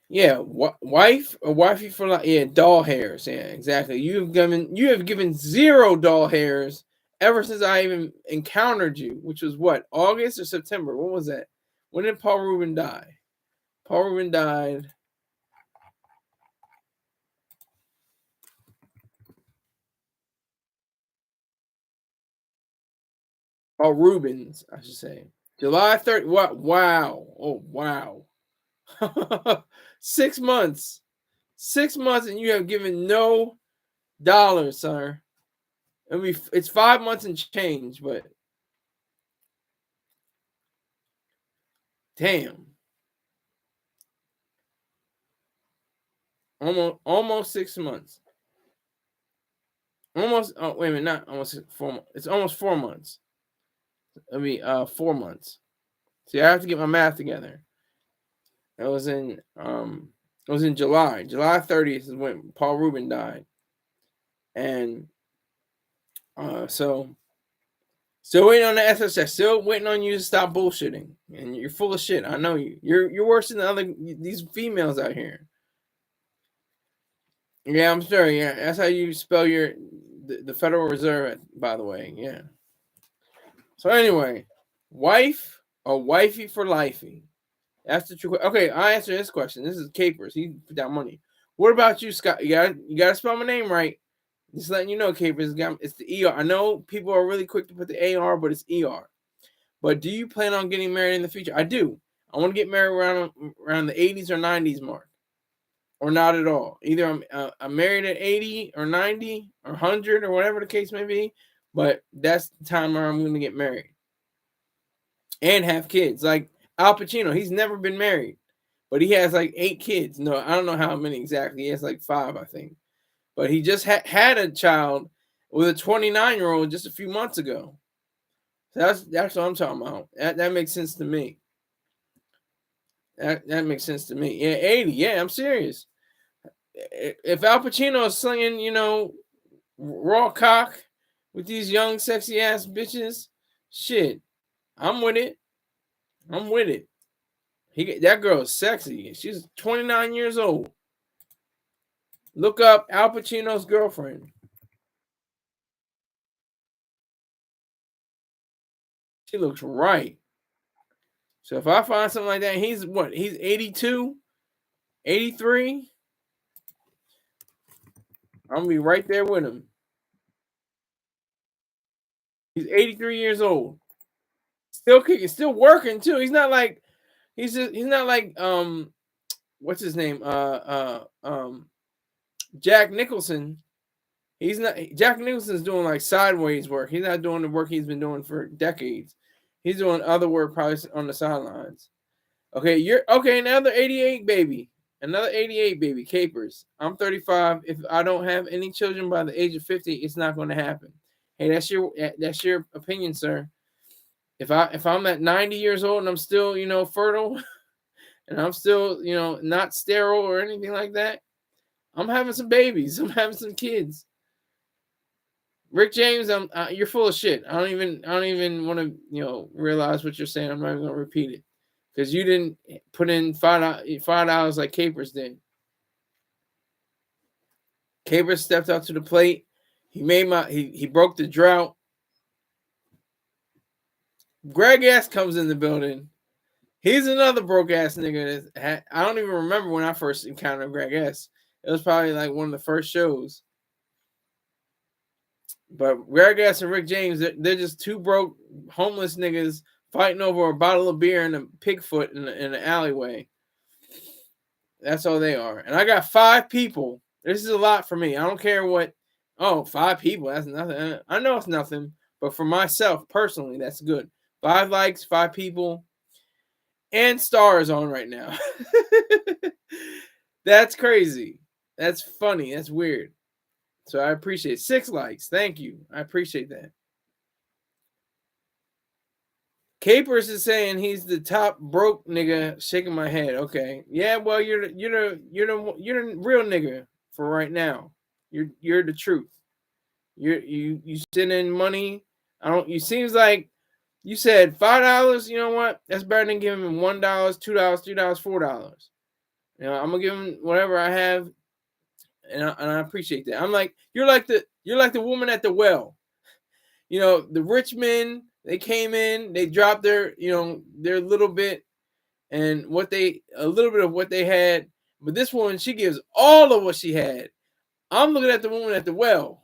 A: yeah, wife or wifey for life. Yeah, doll hairs. Yeah, exactly. You have given 0 doll hairs ever since I even encountered you, which was what, August or September? What was that? When did Paul Rubin die? Paul Rubin died. Paul Rubens, I should say. July 30th. What? Wow. Oh, wow. 6 months. 6 months, and you have given no dollars, sir. It's 5 months and change, but damn. Almost 6 months. Almost. Oh, wait a minute, not almost 4 months. It's almost 4 months. 4 months. See, I have to get my math together. It was in July. July 30th is when Paul Rubin died. And so still waiting on the SSS. Still waiting on you to stop bullshitting. And you're full of shit. I know you. You're worse than these females out here. Yeah, I'm sure. Yeah, that's how you spell the Federal Reserve, by the way. Yeah. So anyway, wife or wifey for lifey? That's the true. Okay, I answer this question. This is Capers. He put down money. What about you, Scott? You gotta spell my name right. Just letting you know, Capers. It's the ER. I know people are really quick to put the AR, but it's ER. But do you plan on getting married in the future? I do. I want to get married around the 80s or 90s mark, or not at all. Either I'm married at 80 or 90 or 100 or whatever the case may be, but that's the time where I'm going to get married and have kids. Like Al Pacino, he's never been married, but he has like 8 kids. No, I don't know how many exactly. He has like 5, I think. But he just had a child with a 29-year-old just a few months ago. So that's what I'm talking about. That makes sense to me. That makes sense to me. Yeah, 80. Yeah, I'm serious. If Al Pacino is slinging, raw cock with these young, sexy ass bitches, shit, I'm with it. I'm with it. That girl is sexy. She's 29 years old. Look up Al Pacino's girlfriend. She looks right. So if I find something like that, he's what? He's 82, 83. I'm gonna be right there with him. He's 83 years old. Still kicking, still working too. He's not like what's his name? Jack Nicholson. He's not Jack Nicholson's doing like sideways work. He's not doing the work he's been doing for decades. He's doing other work probably on the sidelines. Okay, you're okay. Another 88 baby. Another 88 baby. Capers. I'm 35. If I don't have any children by the age of 50, it's not going to happen. Hey, that's your opinion, sir. If I'm at 90 years old and I'm still, fertile and I'm still, not sterile or anything like that, I'm having some babies. I'm having some kids. Rick James, you're full of shit. I don't even want to, realize what you're saying. I'm not even gonna repeat it because you didn't put in $5 like Capers did. Capers stepped up to the plate. He broke the drought. Greg S comes in the building. He's another broke ass nigga. I don't even remember when I first encountered Greg S. It was probably like one of the first shows. But Greg S and Rick James, they're just two broke homeless niggas fighting over a bottle of beer and a pig foot in the alleyway. That's all they are. And I got 5 people. This is a lot for me. I don't care what. Oh, 5 people. That's nothing. I know it's nothing. But for myself, personally, that's good. 5 likes, 5 people. And stars on right now. That's crazy. That's funny. That's weird. So I appreciate it. 6 likes. Thank you. I appreciate that. Capers is saying he's the top broke nigga. Shaking my head. Okay. Yeah, well, you're the real nigga for right now. You're the truth. You send in money. You seems like you said $5. You know what? That's better than giving him $1, $2, $3, $4. I'm gonna give him whatever I have, and I appreciate that. I'm like you're like the woman at the well. The rich men, they came in, they dropped their little bit and a little bit of what they had. But this woman, she gives all of what she had. I'm looking at the woman at the well.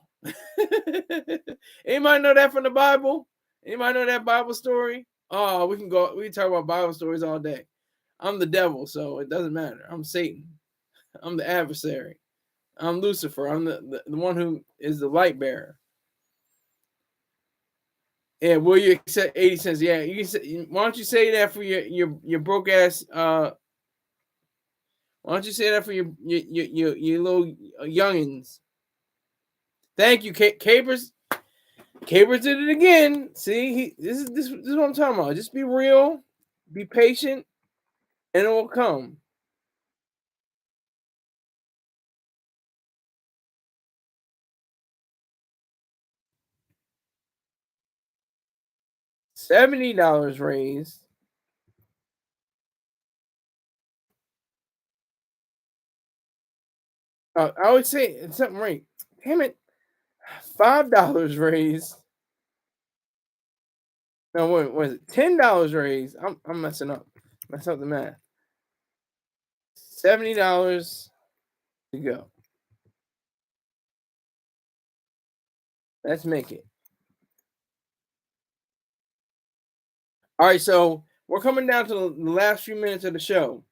A: Anybody know that from the Bible? Anybody know that Bible story? Oh, we can talk about Bible stories all day. I'm the devil, so it doesn't matter. I'm Satan. I'm the adversary. I'm Lucifer. I'm the one who is the light bearer. Yeah, will you accept 80 cents? Yeah, you can say, why don't you say that for your broke ass why don't you say that for your little youngins? Thank you, Capers. Capers did it again. See, this is what I'm talking about. Just be real, be patient, and it will come. $70 raised. I would say it's something right. Damn it. $5 raised. No, what was it? $10 raised. I'm messing up. Mess up the math. $70 to go. Let's make it. All right, so we're coming down to the last few minutes of the show.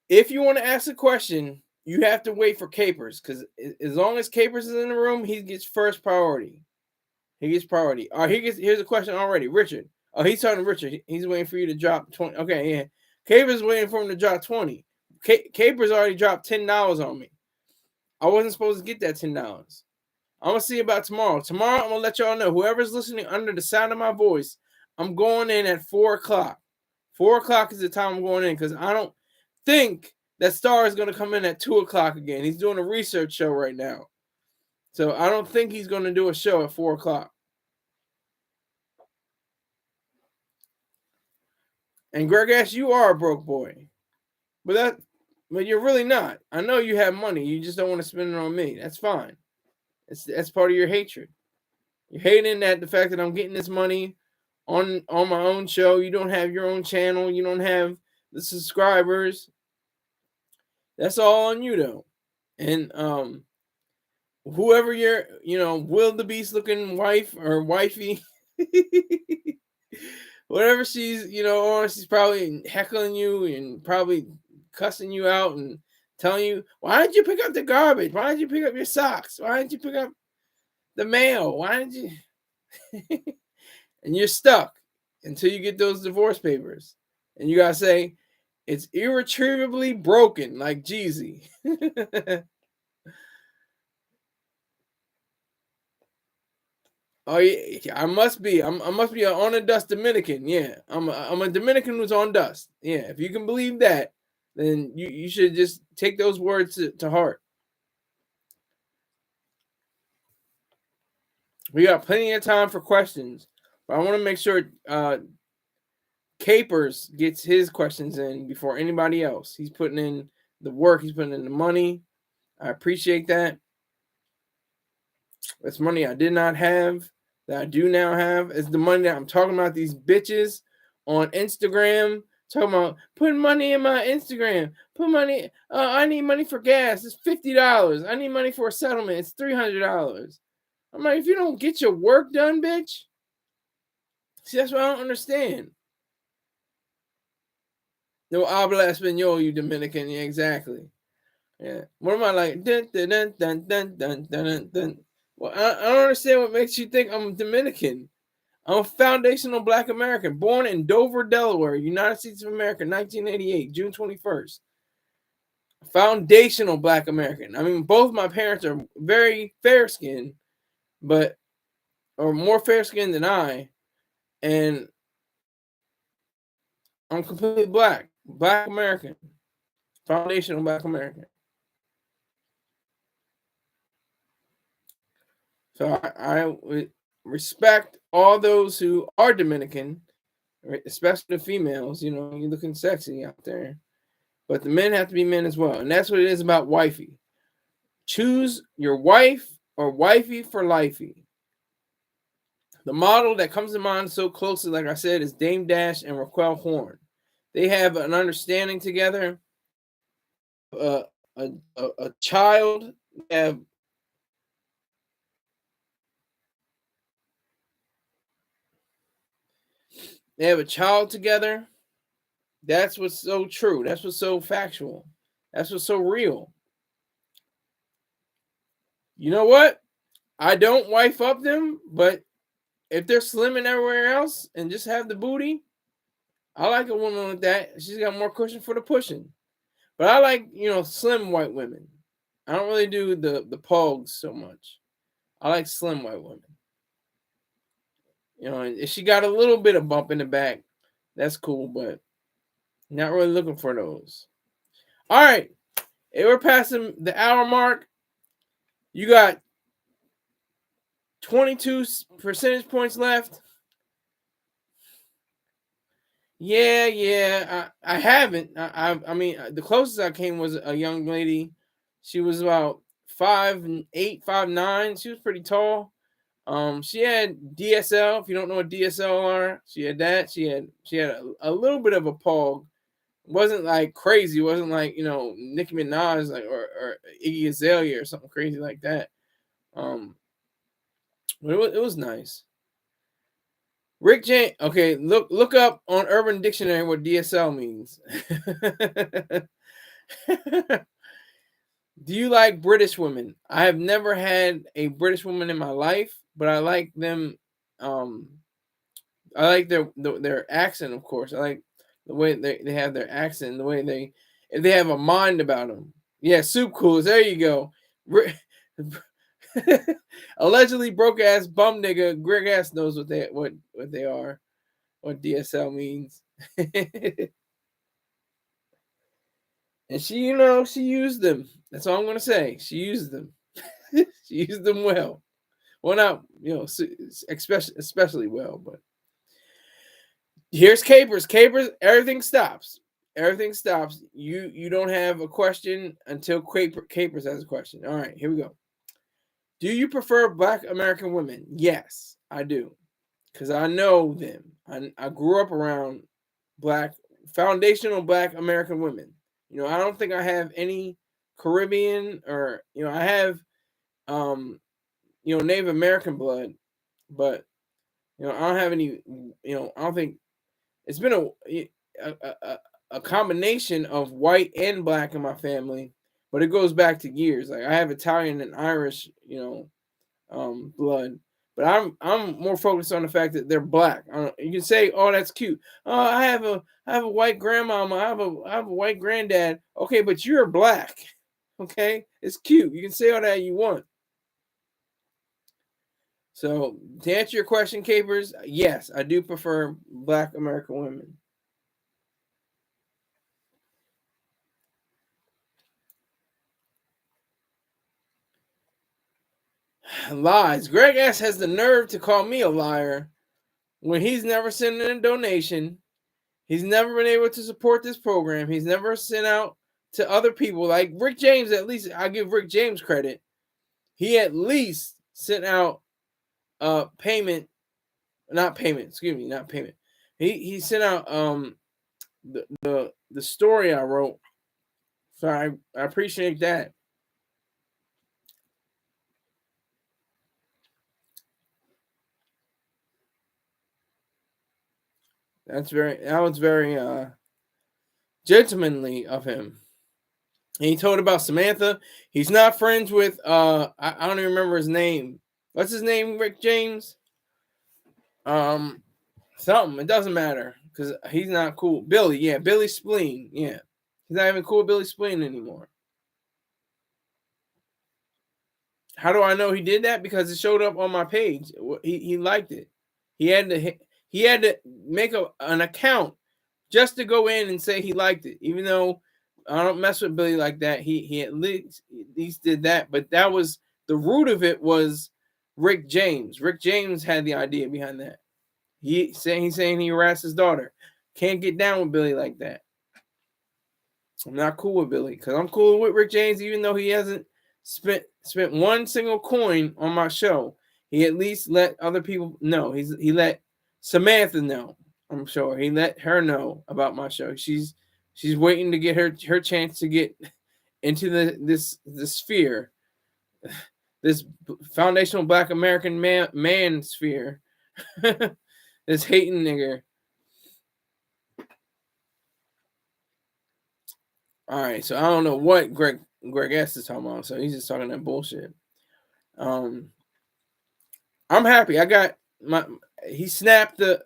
A: If you want to ask a question, you have to wait for Capers because as long as Capers is in the room, he gets first priority. He gets priority. All right, here's a question already. Richard. Oh, he's talking to Richard. He's waiting for you to drop 20. Okay, yeah. Capers waiting for him to drop 20. Capers already dropped $10 on me. I wasn't supposed to get that $10. I'm gonna see about tomorrow. Tomorrow, I'm gonna let y'all know. Whoever's listening under the sound of my voice, I'm going in at 4 o'clock. 4 o'clock is the time I'm going in because I don't think that Star is gonna come in at 2 o'clock again. He's doing a research show right now, so I don't think he's gonna do a show at 4 o'clock. And Greg Ash, you are a broke boy, but you're really not. I know you have money. You just don't want to spend it on me. That's fine. That's part of your hatred. You're hating at the fact that I'm getting this money on my own show. You don't have your own channel. You don't have the subscribers. That's all on you though. And whoever your wildebeest looking wife or wifey, whatever she's or she's probably heckling you and probably cussing you out and telling you, why didn't you pick up the garbage? Why didn't you pick up your socks? Why didn't you pick up the mail? Why didn't you? And you're stuck until you get those divorce papers. And you gotta say, it's irretrievably broken, like Jeezy. Oh yeah, I must be. I must be an on the dust Dominican. Yeah, I'm a Dominican who's on dust. Yeah, if you can believe that, then you should just take those words to heart. We got plenty of time for questions, but I want to make sure Capers gets his questions in before anybody else. He's putting in the work. He's putting in the money. I appreciate that. It's money I did not have that I do now have. It's the money that I'm talking about these bitches on Instagram. Talking about putting money in my Instagram. Put money. I need money for gas. It's $50. I need money for a settlement. It's $300. I'm like, if you don't get your work done, bitch. See, that's what I don't understand. No habla español, you Dominican. Yeah, exactly. Yeah. What am I like? Dun, dun, dun, dun, dun, dun, dun, dun. Well, I don't understand what makes you think I'm Dominican. I'm a foundational Black American, born in Dover, Delaware, United States of America, 1988, June 21st. Foundational Black American. I mean, both my parents are very fair skinned, but or more fair skinned than I, and I'm completely black. Black American. Foundational Black American. So I respect all those who are Dominican, right? Especially the females. You're looking sexy out there. But the men have to be men as well. And that's what it is about wifey. Choose your wife or wifey for lifey. The model that comes to mind so closely, like I said, is Dame Dash and Raquel Horn. They have an understanding together. A child. They have a child together. That's what's so true. That's what's so factual. That's what's so real. You know what? I don't wife up them, but if they're slimming everywhere else and just have the booty, I like a woman like that. She's got more cushion for the pushing. But I like, slim white women. I don't really do the pogs so much. I like slim white women. And if she got a little bit of bump in the back, that's cool, but not really looking for those. All right. Hey, we're passing the hour mark. You got 22 percentage points left. Yeah. I haven't. I mean, the closest I came was a young lady. She was about 5'8", 5'9". She was pretty tall. She had DSL. If you don't know what DSL are, she had that. She had a little bit of a pog. Wasn't like crazy. Wasn't like Nicki Minaj like or Iggy Azalea or something crazy like that. But it was nice. Rick James. Okay, look up on Urban Dictionary what DSL means. Do you like British women? I have never had a British woman in my life, but I like them. Um, I like their accent, of course. I like the way they have their accent, the way if they have a mind about them. Yeah, soup coolers. There you go. Allegedly broke ass bum nigga. Greg ass knows what they are. What DSL means. And she used them. That's all I'm gonna say. She used them. She used them well. Well, not especially well, but here's Capers. Capers, everything stops. Everything stops. You don't have a question until Capers has a question. All right, here we go. Do you prefer Black American women? Yes, I do, because I know them. I grew up around foundational Black American women. I don't think I have any Caribbean or I have Native American blood, but I don't have any. I don't think it's been a combination of white and Black in my family, but it goes back to years. Like I have Italian and Irish, blood, but I'm more focused on the fact that they're Black. You can say, "Oh, that's cute." Oh, I have a white grandmama. I have a white granddad. Okay, but you're Black. Okay, it's cute. You can say all that you want. So to answer your question, Capers, yes, I do prefer Black American women. Lies. Greg S has the nerve to call me a liar when he's never sent in a donation. He's never been able to support this program. He's never sent out to other people. Like Rick James, at least I give Rick James credit. He at least sent out payment, not payment, excuse me, not payment. He sent out the story I wrote. So I appreciate that. That was very gentlemanly of him. And he told about Samantha. He's not friends with I don't even remember his name. What's his name, Rick James? Um Something. It doesn't matter because he's not cool. Billy, yeah, Billy Spleen. Yeah. He's not even cool with Billy Spleen anymore. How do I know he did that? Because it showed up on my page. He liked it. He had to make an account just to go in and say he liked it, even though I don't mess with Billy like that. He at least did that, but that was the root of it was Rick James. Rick James had the idea behind that. He's saying he harassed his daughter. Can't get down with Billy like that. I'm not cool with Billy because I'm cool with Rick James, even though he hasn't spent one single coin on my show. He at least let other people know. He let Samantha know. I'm sure he let her know about my show. She's waiting to get her chance to get into this sphere, this foundational Black American man sphere. This hating nigger. All right, so I don't know what Greg S is talking about. So he's just talking that bullshit. I'm happy. I got he snapped the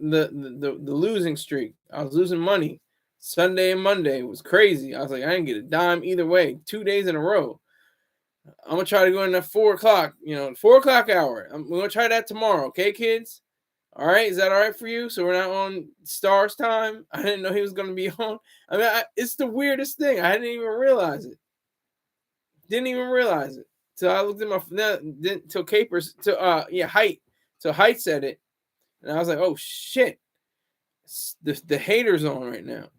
A: losing streak. I was losing money Sunday and Monday. It was crazy. I was like, I didn't get a dime either way. 2 days in a row. I'm gonna try to go in at 4 o'clock. 4 o'clock hour. We're gonna try that tomorrow. Okay, kids. All right, is that all right for you? So we're not on Stars time. I didn't know he was gonna be on. I mean, it's the weirdest thing. I didn't even realize it. Didn't even realize it. So I looked at my till Capers Height. So Height said it, and I was like, oh shit, the haters on right now.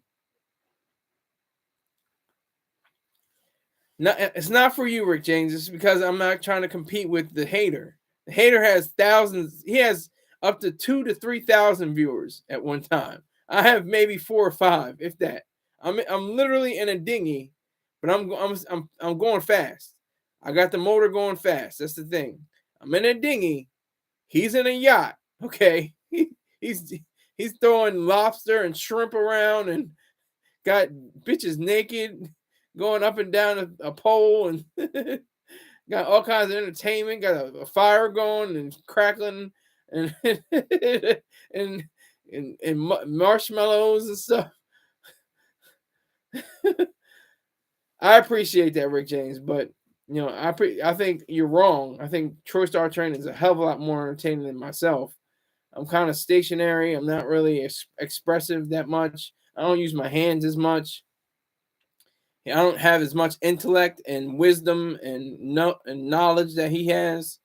A: No, it's not for you, Rick James. It's because I'm not trying to compete with the hater. The hater has thousands. He has up to 2 to 3 thousand viewers at one time. I have maybe 4 or 5, if that. I'm literally in a dinghy, but I'm going fast. I got the motor going fast. That's the thing. I'm in a dinghy. He's in a yacht. Okay, he's he's throwing lobster and shrimp around and got bitches naked going up and down a pole and got all kinds of entertainment. Got a fire going and crackling and and and marshmallows and stuff. I appreciate that, Rick James, but I think you're wrong. I think Troy Star Training is a hell of a lot more entertaining than myself. I'm kind of stationary. I'm not really expressive that much. I don't use my hands as much. I don't have as much intellect and wisdom and knowledge that he has.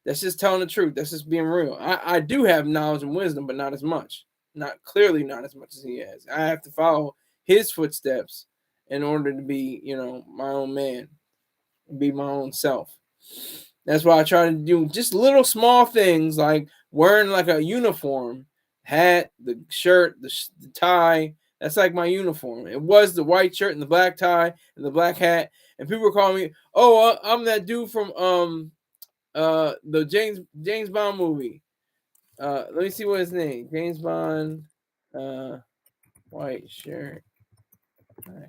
A: That's just telling the truth. That's just being real. I do have knowledge and wisdom, but not as much. Not as much as he has. I have to follow his footsteps in order to be, my own man, be my own self. That's why I try to do just little small things like wearing like a uniform, hat, the shirt, the tie. That's like my uniform. It was the white shirt and the black tie and the black hat. And people were calling me, "Oh, I'm that dude from the James Bond movie. Let me see what his name. James Bond, white shirt. Right.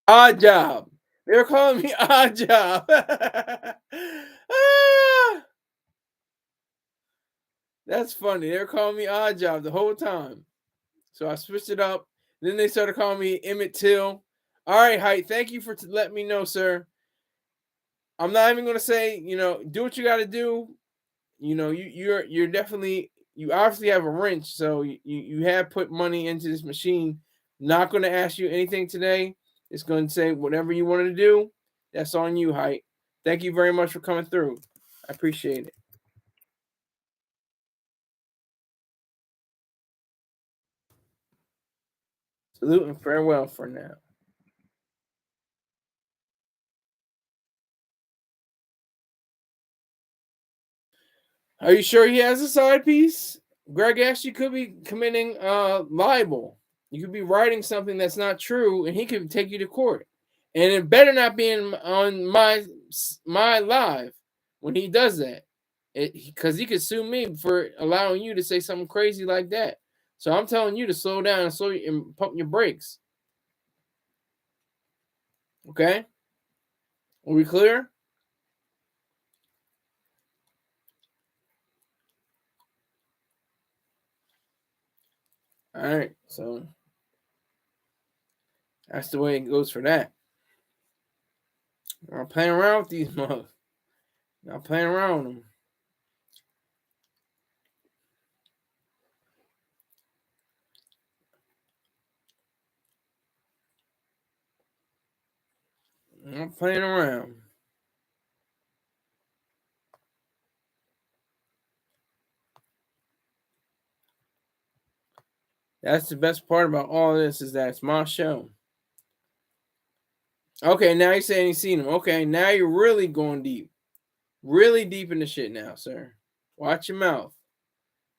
A: Odd job. They were calling me odd job. Ah, that's funny. They were calling me odd job the whole time. So I switched it up. Then they started calling me Emmett Till. All right, Height. Thank you for letting me know, sir. I'm not even gonna say, do what you got to do. You're definitely, you obviously have a wrench, so you have put money into this machine. Not going to ask you anything today. It's going to say whatever you wanted to do. That's on you, Height. Thank you very much for coming through. I appreciate it. Salute and farewell for now. Are you sure he has a side piece? Greg actually could be committing libel. You could be writing something that's not true, and he could take you to court. And it better not be on my live when he does that, because he could sue me for allowing you to say something crazy like that. So I'm telling you to slow down and pump your brakes. Okay, are we clear? All right, so that's the way it goes for that. I'm playing around with these mugs. Not playing around with them. I'm not playing around. That's the best part about all this is that it's my show. Okay, now you're saying you've seen him. Okay, now you're really going deep. Really deep in the shit now, sir. Watch your mouth.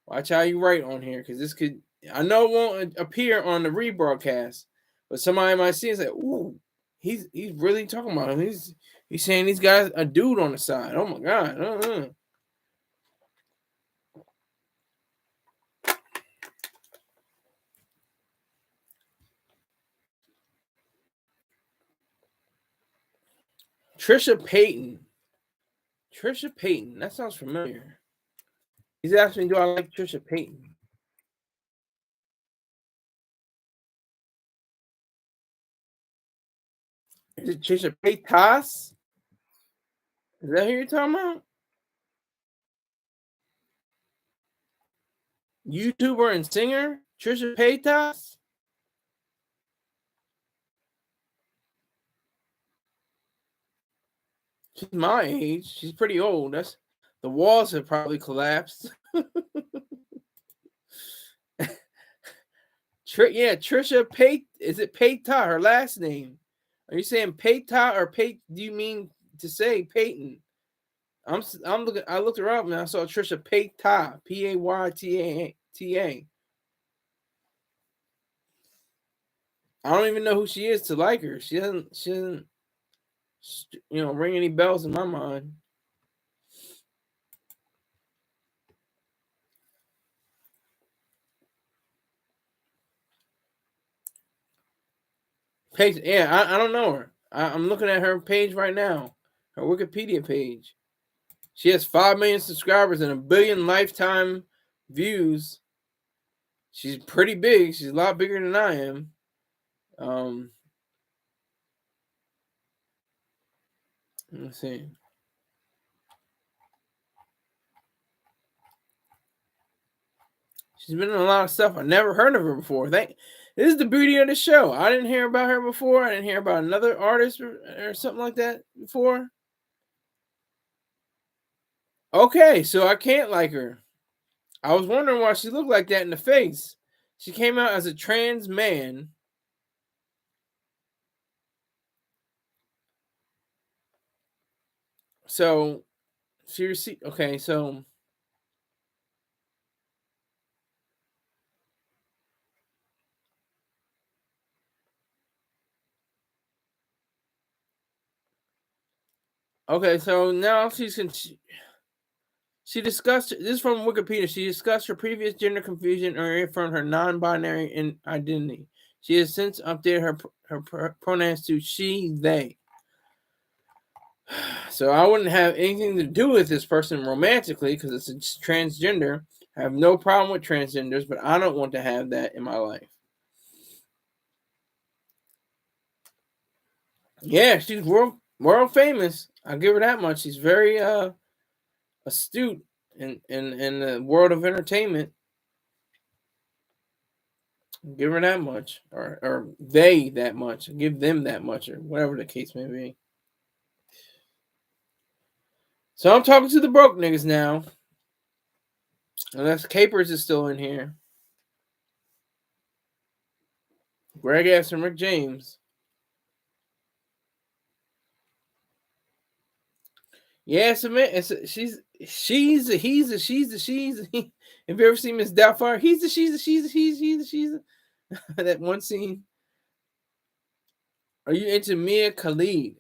A: Watch how you write on here, because this could. I know it won't appear on the rebroadcast, but somebody might see and say, "Ooh, he's really talking about him. He's saying he's got a dude on the side. Oh my god." Trisha Payton. Trisha Payton. That sounds familiar. He's asking, "Do I like Trisha Payton?" Is it Trisha Paytas? Is that who you're talking about? YouTuber and singer Trisha Paytas? She's my age. She's pretty old. That's the walls have probably collapsed. Trisha Pay. Is it Payta? Her last name? Are you saying Payta or Pay? Do you mean to say Peyton? I'm looking. I looked her up and I saw Trisha Payta. Payta. I don't even know who she is to like her. She doesn't. Ring any bells in my mind. Page, yeah, I don't know her. I'm looking at her page right now, her Wikipedia page. She has 5 million subscribers and 1 billion lifetime views. She's pretty big. She's a lot bigger than I am. Let's see. She's been in a lot of stuff. I never heard of her before. This is the beauty of the show. I didn't hear about her before. I didn't hear about another artist or something like that before. Okay, so I can't like her. I was wondering why she looked like that in the face. She came out as a trans man. So she received. Okay, so now she discussed this is from Wikipedia. She discussed her previous gender confusion and reaffirmed her non-binary identity. She has since updated her pronouns to she, they. So I wouldn't have anything to do with this person romantically because it's a transgender. I have no problem with transgenders, but I don't want to have that in my life. Yeah, she's world famous. I'll give her that much. She's very astute in the world of entertainment. Give her that much, or they that much. Give them that much, or whatever the case may be. So I'm talking to the broke niggas now. Unless Capers is still in here. Greg Ass and Rick James. Yeah, she's a he's a she's a she's a he. Have you ever seen Miss Doubtfire? He's a she's a she's a that one scene. Are you into Mia Khalid?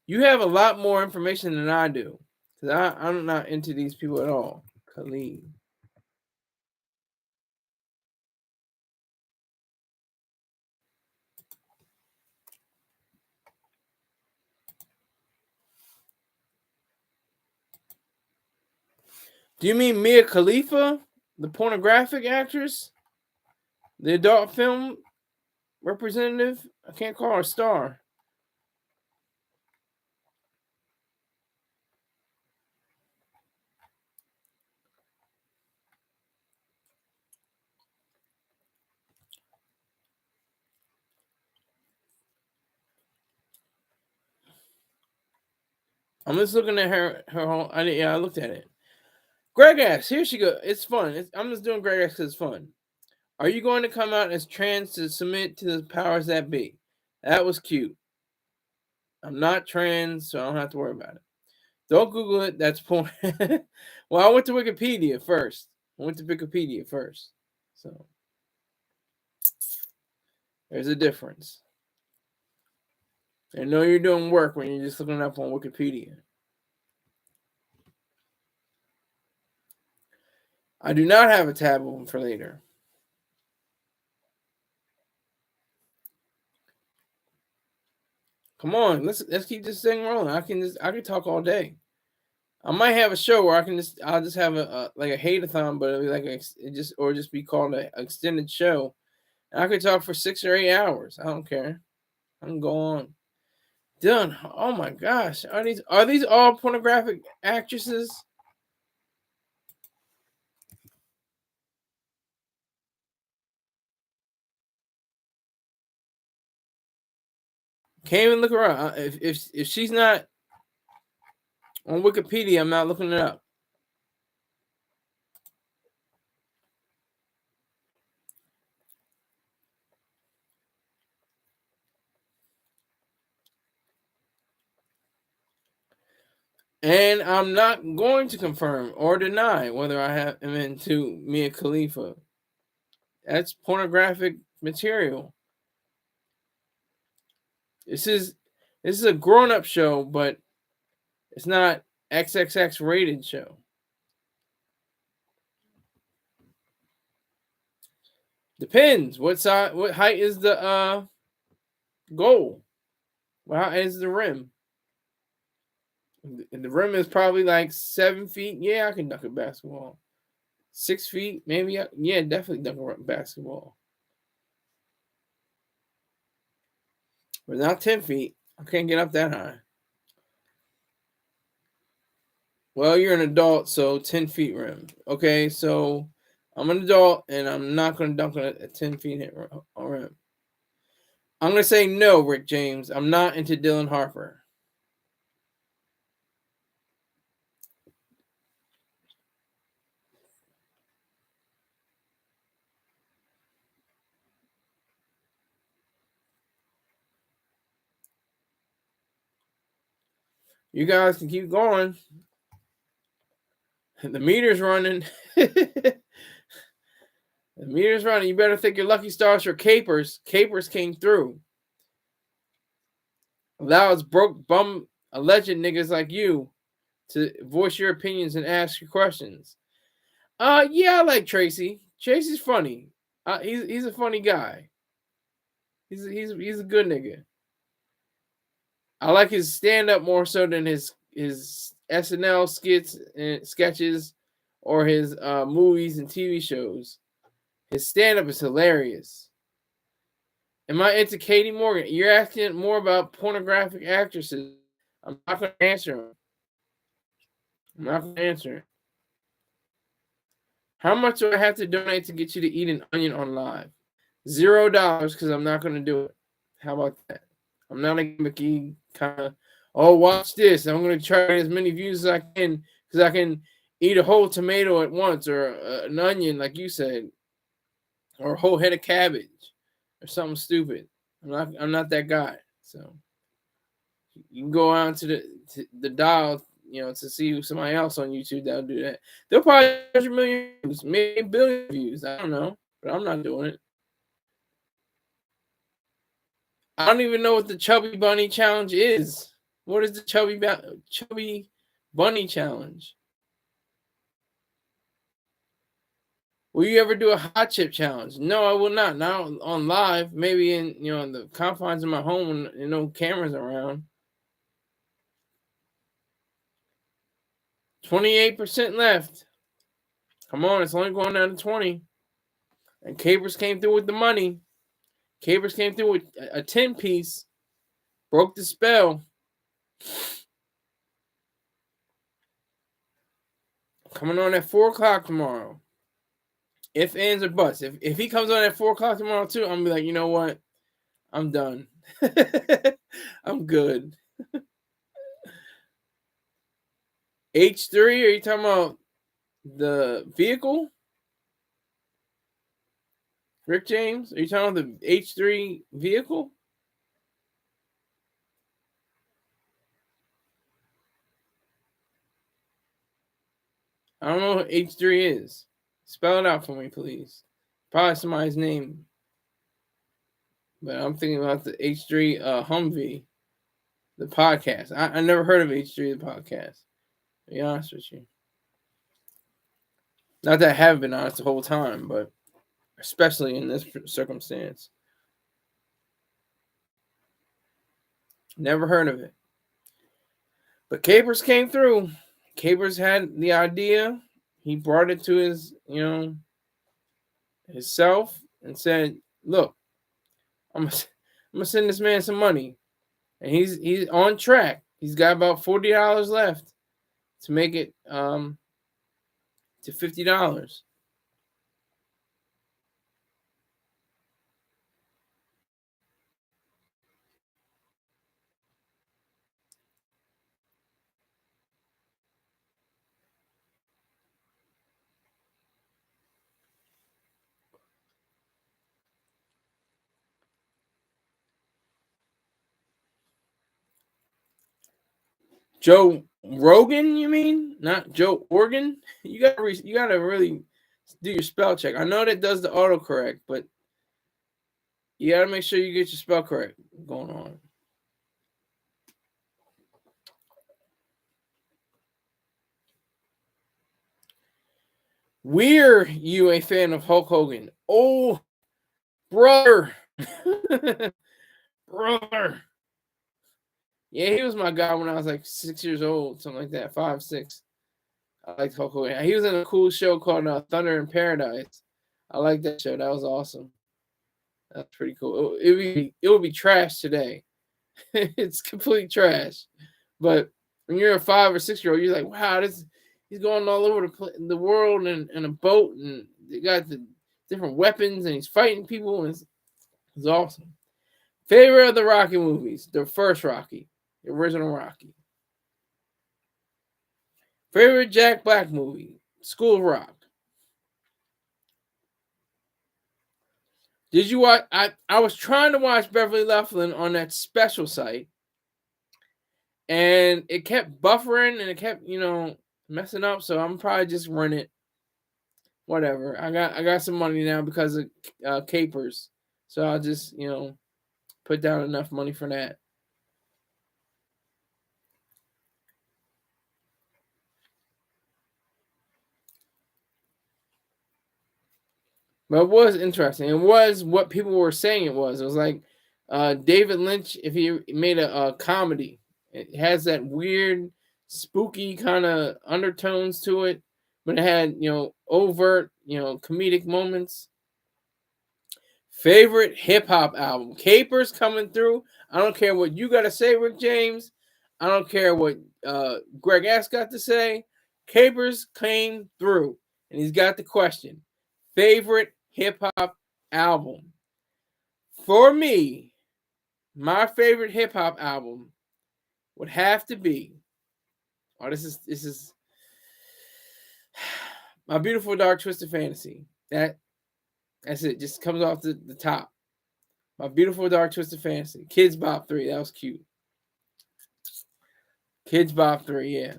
A: You have a lot more information than I do. Because I'm not into these people at all. Khalid. Do you mean Mia Khalifa, the pornographic actress? The adult film representative? I can't call her a star. I'm just looking at her whole. I looked at it. Greg asks, here she goes. It's fun. I'm just doing Greg asks because it's fun. Are you going to come out as trans to submit to the powers that be? That was cute. I'm not trans, so I don't have to worry about it. Don't Google it. That's porn. Well, I went to Wikipedia first. So there's a difference. I know you're doing work when you're just looking it up on Wikipedia. I do not have a tab open for later. Come on, let's keep this thing rolling. I can talk all day. I might have a show where I'll just have a like a hate-a-thon, but it'll be like just be called an extended show. And I could talk for 6 or 8 hours. I don't care. I can go on. Done. Oh my gosh, are these all pornographic actresses? Can't even look around. If she's not on Wikipedia, I'm not looking it up. And I'm not going to confirm or deny whether am into Mia Khalifa. That's pornographic material. This is a grown-up show, but it's not XXX rated show. Depends. What height is the goal? What height is the rim? The rim is probably like 7 feet. Yeah, I can dunk a basketball. 6 feet, maybe. Yeah, definitely dunk a basketball. But not 10 feet. I can't get up that high. Well, you're an adult, so 10 feet rim. Okay, so I'm an adult, and I'm not going to dunk on a 10 feet rim. I'm going to say no, Rick James. I'm not into Dylan Harper. You guys can keep going. The meter's running. The meter's running. You better think your lucky stars for Capers. Capers came through. Allows broke bum alleged niggas like you to voice your opinions and ask your questions. Yeah, I like Tracy. Tracy's funny. He's a funny guy. He's a good nigga. I like his stand up more so than his SNL skits and sketches or his movies and TV shows. His stand up is hilarious. Am I into Katie Morgan? You're asking more about pornographic actresses. I'm not going to answer him. I'm not going to answer. How much do I have to donate to get you to eat an onion on live? $0 because I'm not going to do it. How about that? I'm not a gimmicky kind of, oh, watch this. I'm going to try as many views as I can because I can eat a whole tomato at once or an onion, like you said, or a whole head of cabbage or something stupid. I'm not that guy. So you can go on to the dial, to see somebody else on YouTube that'll do that. They'll probably 100 million views, maybe a billion views. I don't know, but I'm not doing it. I don't even know what the Chubby Bunny Challenge is. What is the Chubby Bunny Challenge? Will you ever do a hot chip challenge? No, I will not. Not on live. Maybe in the confines of my home when no cameras around. 28% left. Come on, it's only going down to 20. And Capers came through with the money. Capers came through with a 10-piece. Broke the spell. Coming on at 4 o'clock tomorrow. If ands or buts. If he comes on at 4 o'clock tomorrow too, I'm going to be like, you know what? I'm done. I'm good. H3, are you talking about the vehicle? Rick James, are you talking about the H3 vehicle? I don't know what H3 is. Spell it out for me, please. Probably somebody's name. But I'm thinking about the H3 Humvee, the podcast. I never heard of H3, the podcast. To be honest with you. Not that I have been honest the whole time, but especially in this circumstance. Never heard of it. But Capers came through. Capers had the idea. He brought it to his, himself and said, "Look, I'm gonna send this man some money," and he's on track. He's got about $40 left to make it to $50. Joe Rogan, you mean? Not Joe Organ? You gotta really do your spell check. I know that does the autocorrect, but you gotta make sure you get your spell correct going on. Were you a fan of Hulk Hogan? Oh, brother. Brother. Yeah, he was my guy when I was like 6 years old, something like that, 5, 6. I liked Hulk Hogan. He was in a cool show called Thunder in Paradise. I liked that show. That was awesome. That's pretty cool. It would be trash today. It's complete trash. But when you're a 5 or 6 year old, you're like, wow, he's going all over the world in a boat, and they got the different weapons, and he's fighting people, and it's awesome. Favorite of the Rocky movies? The first Rocky, the original Rocky. Favorite Jack Black movie? School of Rock. Did you watch? I was trying to watch Beverly Loughlin on that special site, and it kept buffering and it kept messing up. So I'm probably just run it. Whatever. I got some money now because of Capers, so I'll just put down enough money for that. But it was interesting. It was what people were saying it was. It was like David Lynch, if he made a comedy. It has that weird, spooky kind of undertones to it, but it had, overt, comedic moments. Favorite hip hop album? Capers coming through. I don't care what you got to say, Rick James. I don't care what Greg S. got to say. Capers came through, and he's got the question. Favorite hip hop album? For me, my favorite hip hop album would have to be. Oh, this is My Beautiful Dark Twisted Fantasy. That's it. Just comes off the top. My Beautiful Dark Twisted Fantasy. Kids Bop 3. That was cute. Kids Bop 3, yeah.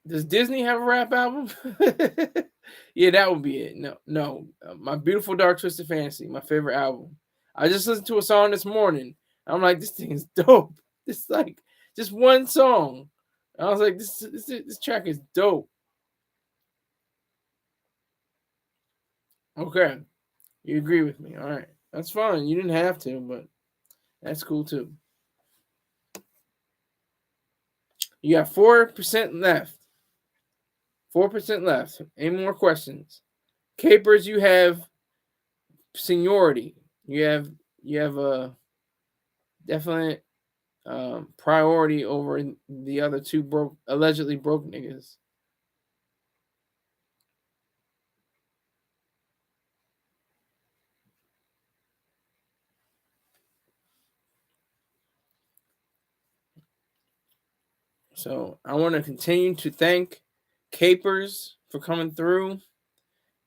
A: Does Disney have a rap album? Yeah, that would be it. No. My Beautiful Dark Twisted Fantasy, my favorite album. I just listened to a song this morning. I'm like, this thing is dope. It's like just one song. I was like, this track is dope. Okay, you agree with me. All right, that's fine. You didn't have to, but that's cool too. You got 4% left. 4% left. Any more questions? Capers, you have seniority. You have a definite priority over the other two allegedly broke niggas. So I want to continue to thank Capers for coming through,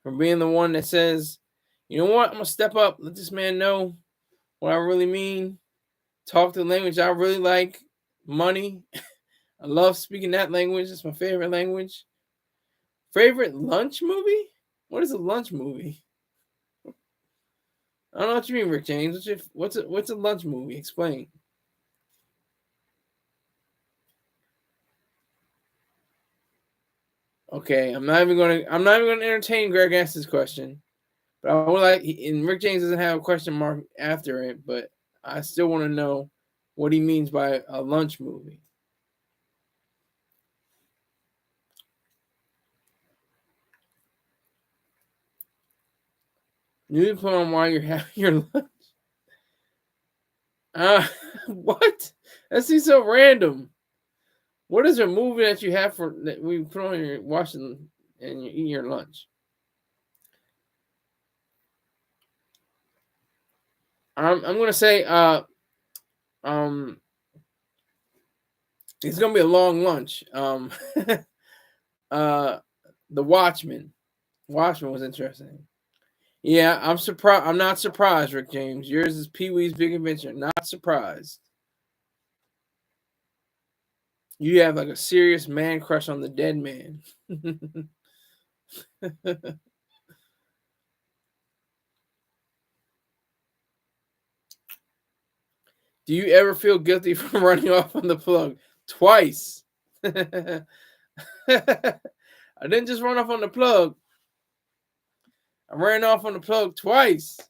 A: for being the one that says, you know what, I'm gonna step up, let this man know what I really mean. Talk the language I really like. Money. I love speaking that language. It's my favorite language. Favorite lunch movie? What is a lunch movie? I don't know what you mean, Rick James. What's a lunch movie? Explain. Okay, I'm not even gonna entertain Greg S's question. But I would like, and Rick James doesn't have a question mark after it, but I still want to know what he means by a lunch movie. You need to put on while you're having your lunch. What? That seems so random. What is a movie that you have that we put on your watching and you eat your lunch? I'm gonna say it's gonna be a long lunch. The Watchmen. Watchmen was interesting. Yeah, I'm surprised. I'm not surprised, Rick James. Yours is Pee Wee's Big Adventure. Not surprised. You have like a serious man crush on the dead man. Do you ever feel guilty for running off on the plug? Twice. I didn't just run off on the plug. I ran off on the plug twice.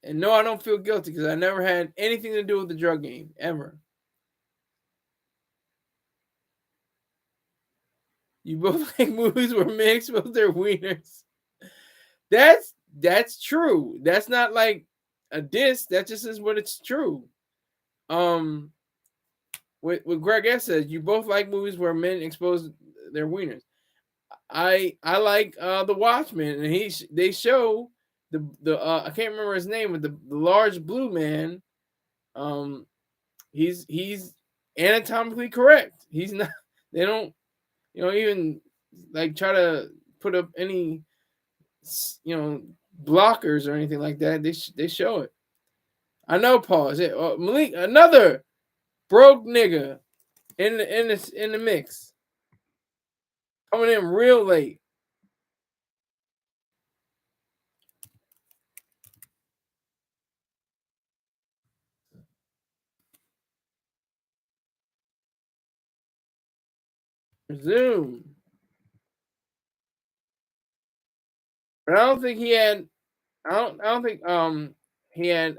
A: And no, I don't feel guilty because I never had anything to do with the drug game, ever. You both like movies where men expose their wieners. That's true. That's not like a diss. That just is what it's true. Um, what Greg S says, you both like movies where men expose their wieners. I like The Watchmen, and they show the I can't remember his name, but the large blue man. Um, he's anatomically correct. He's not. They don't even like try to put up any blockers or anything like that. They show it. I know, pause it. Malik, another broke nigga in the mix, coming in real late. Zoom. But I don't think he had. I don't think he had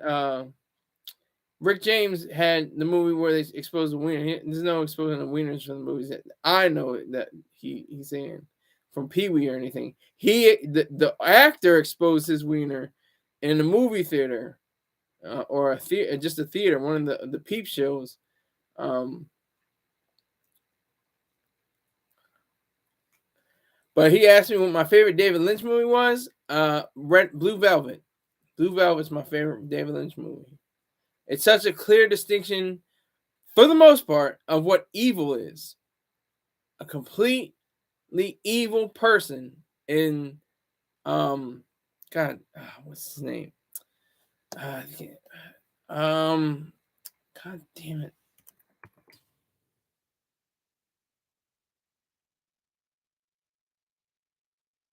A: Rick James had the movie where they exposed the wiener. There's no exposing the wieners from the movies that I know that he's saying from Pee Wee or anything. The actor exposed his wiener in the movie theater or a theater, just a theater, one of the peep shows. But he asked me what my favorite David Lynch movie was. Blue Velvet. Blue Velvet's my favorite David Lynch movie. It's such a clear distinction, for the most part, of what evil is. A completely evil person in, God, what's his name? God damn it.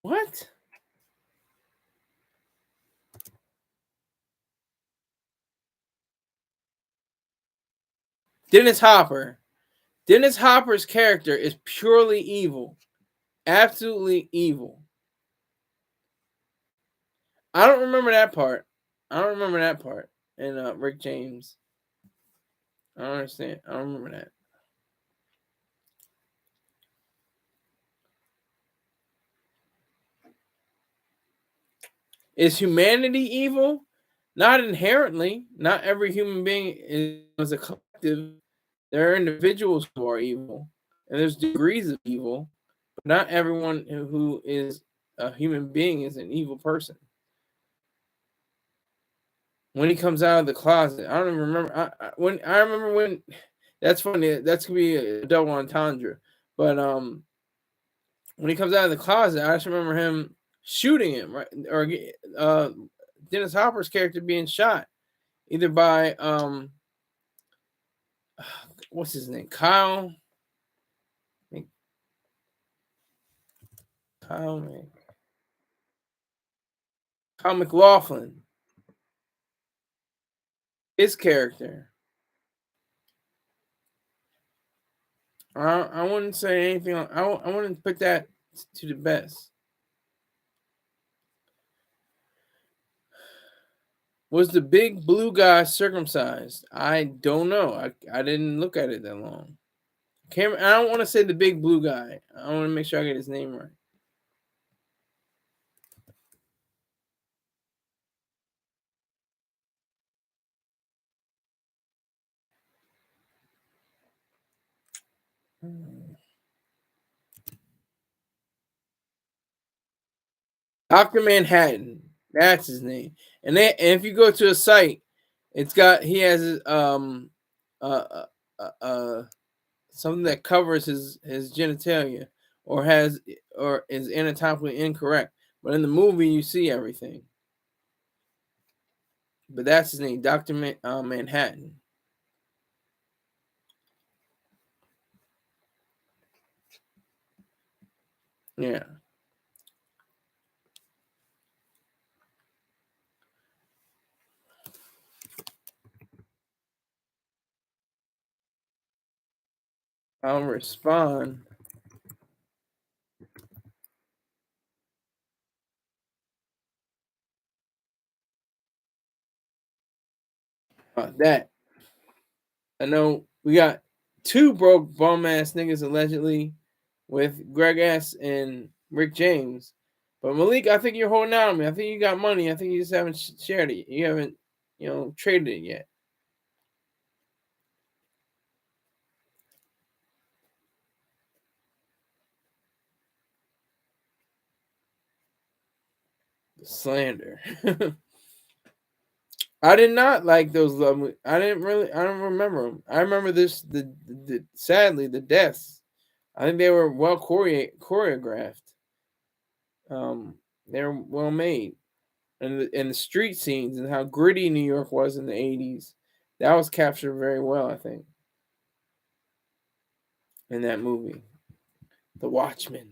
A: What? Dennis Hopper. Dennis Hopper's character is purely evil. Absolutely evil. I don't remember that part. And Rick James. I don't understand. I don't remember that. Is humanity evil? Not inherently. Not every human being is a collective. There are individuals who are evil, and there's degrees of evil, but not everyone who is a human being is an evil person. When he comes out of the closet, I don't even remember. I remember when. That's funny. That's gonna be a double entendre. But when he comes out of the closet, I just remember him shooting him, right? Or Dennis Hopper's character being shot either by what's his name? Kyle Kyle McLaughlin. His character. I wouldn't say anything. I wouldn't put that to the best. Was the big blue guy circumcised? I don't know. I didn't look at it that long. I don't want to say the big blue guy. I want to make sure I get his name right. Dr. Manhattan. That's his name. And if you go to a site, he has uh, uh, uh, something that covers his genitalia or is anatomically incorrect. But in the movie, you see everything. But that's his name, Dr. Manhattan. Yeah. I'll respond. That. I know we got two broke bum ass niggas allegedly with Greg S. and Rick James. But Malik, I think you're holding out on me. I think you got money. I think you just haven't shared it. You haven't, traded it yet. The slander. I did not like those love movies. I don't remember them. I remember sadly, the deaths. I think they were well choreographed. They were well made. And the street scenes and how gritty New York was in the 80s, that was captured very well, I think, in that movie, The Watchmen.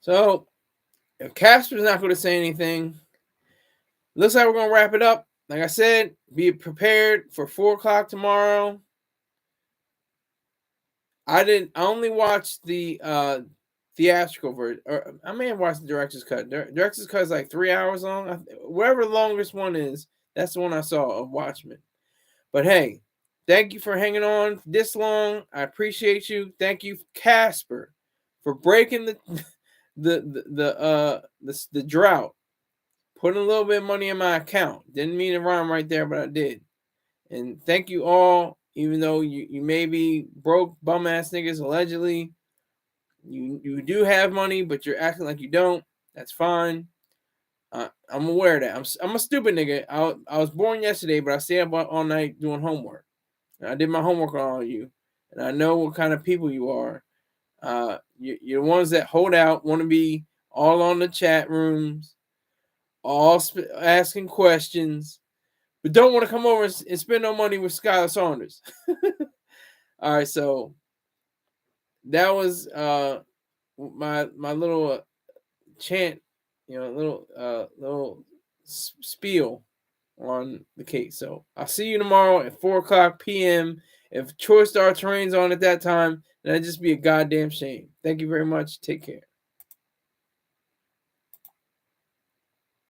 A: So, if Casper's not going to say anything, looks like we're going to wrap it up. Like I said, be prepared for 4 o'clock tomorrow. I only watched the theatrical version, or I may have watched the director's cut. Director's cut is like 3 hours long. Whatever the longest one is, that's the one I saw of Watchmen. But hey, thank you for hanging on this long. I appreciate you. Thank you, Casper, for breaking the drought. Putting a little bit of money in my account. Didn't mean to rhyme right there, but I did. And thank you all, even though you may be broke, bum ass niggas allegedly. You do have money, but you're acting like you don't. That's fine. I'm aware of that. I'm a stupid nigga. I was born yesterday, but I stayed up all night doing homework. And I did my homework on all of you, and I know what kind of people you are. You're the ones that hold out, want to be all on the chat rooms, all asking questions, but don't want to come over and spend no money with Skylar Saunders. All right, so that was my little chant, little spiel on the case. So I'll see you tomorrow at 4 o'clock p.m. If Choice Star Terrain's on at that time, that'd just be a goddamn shame. Thank you very much. Take care.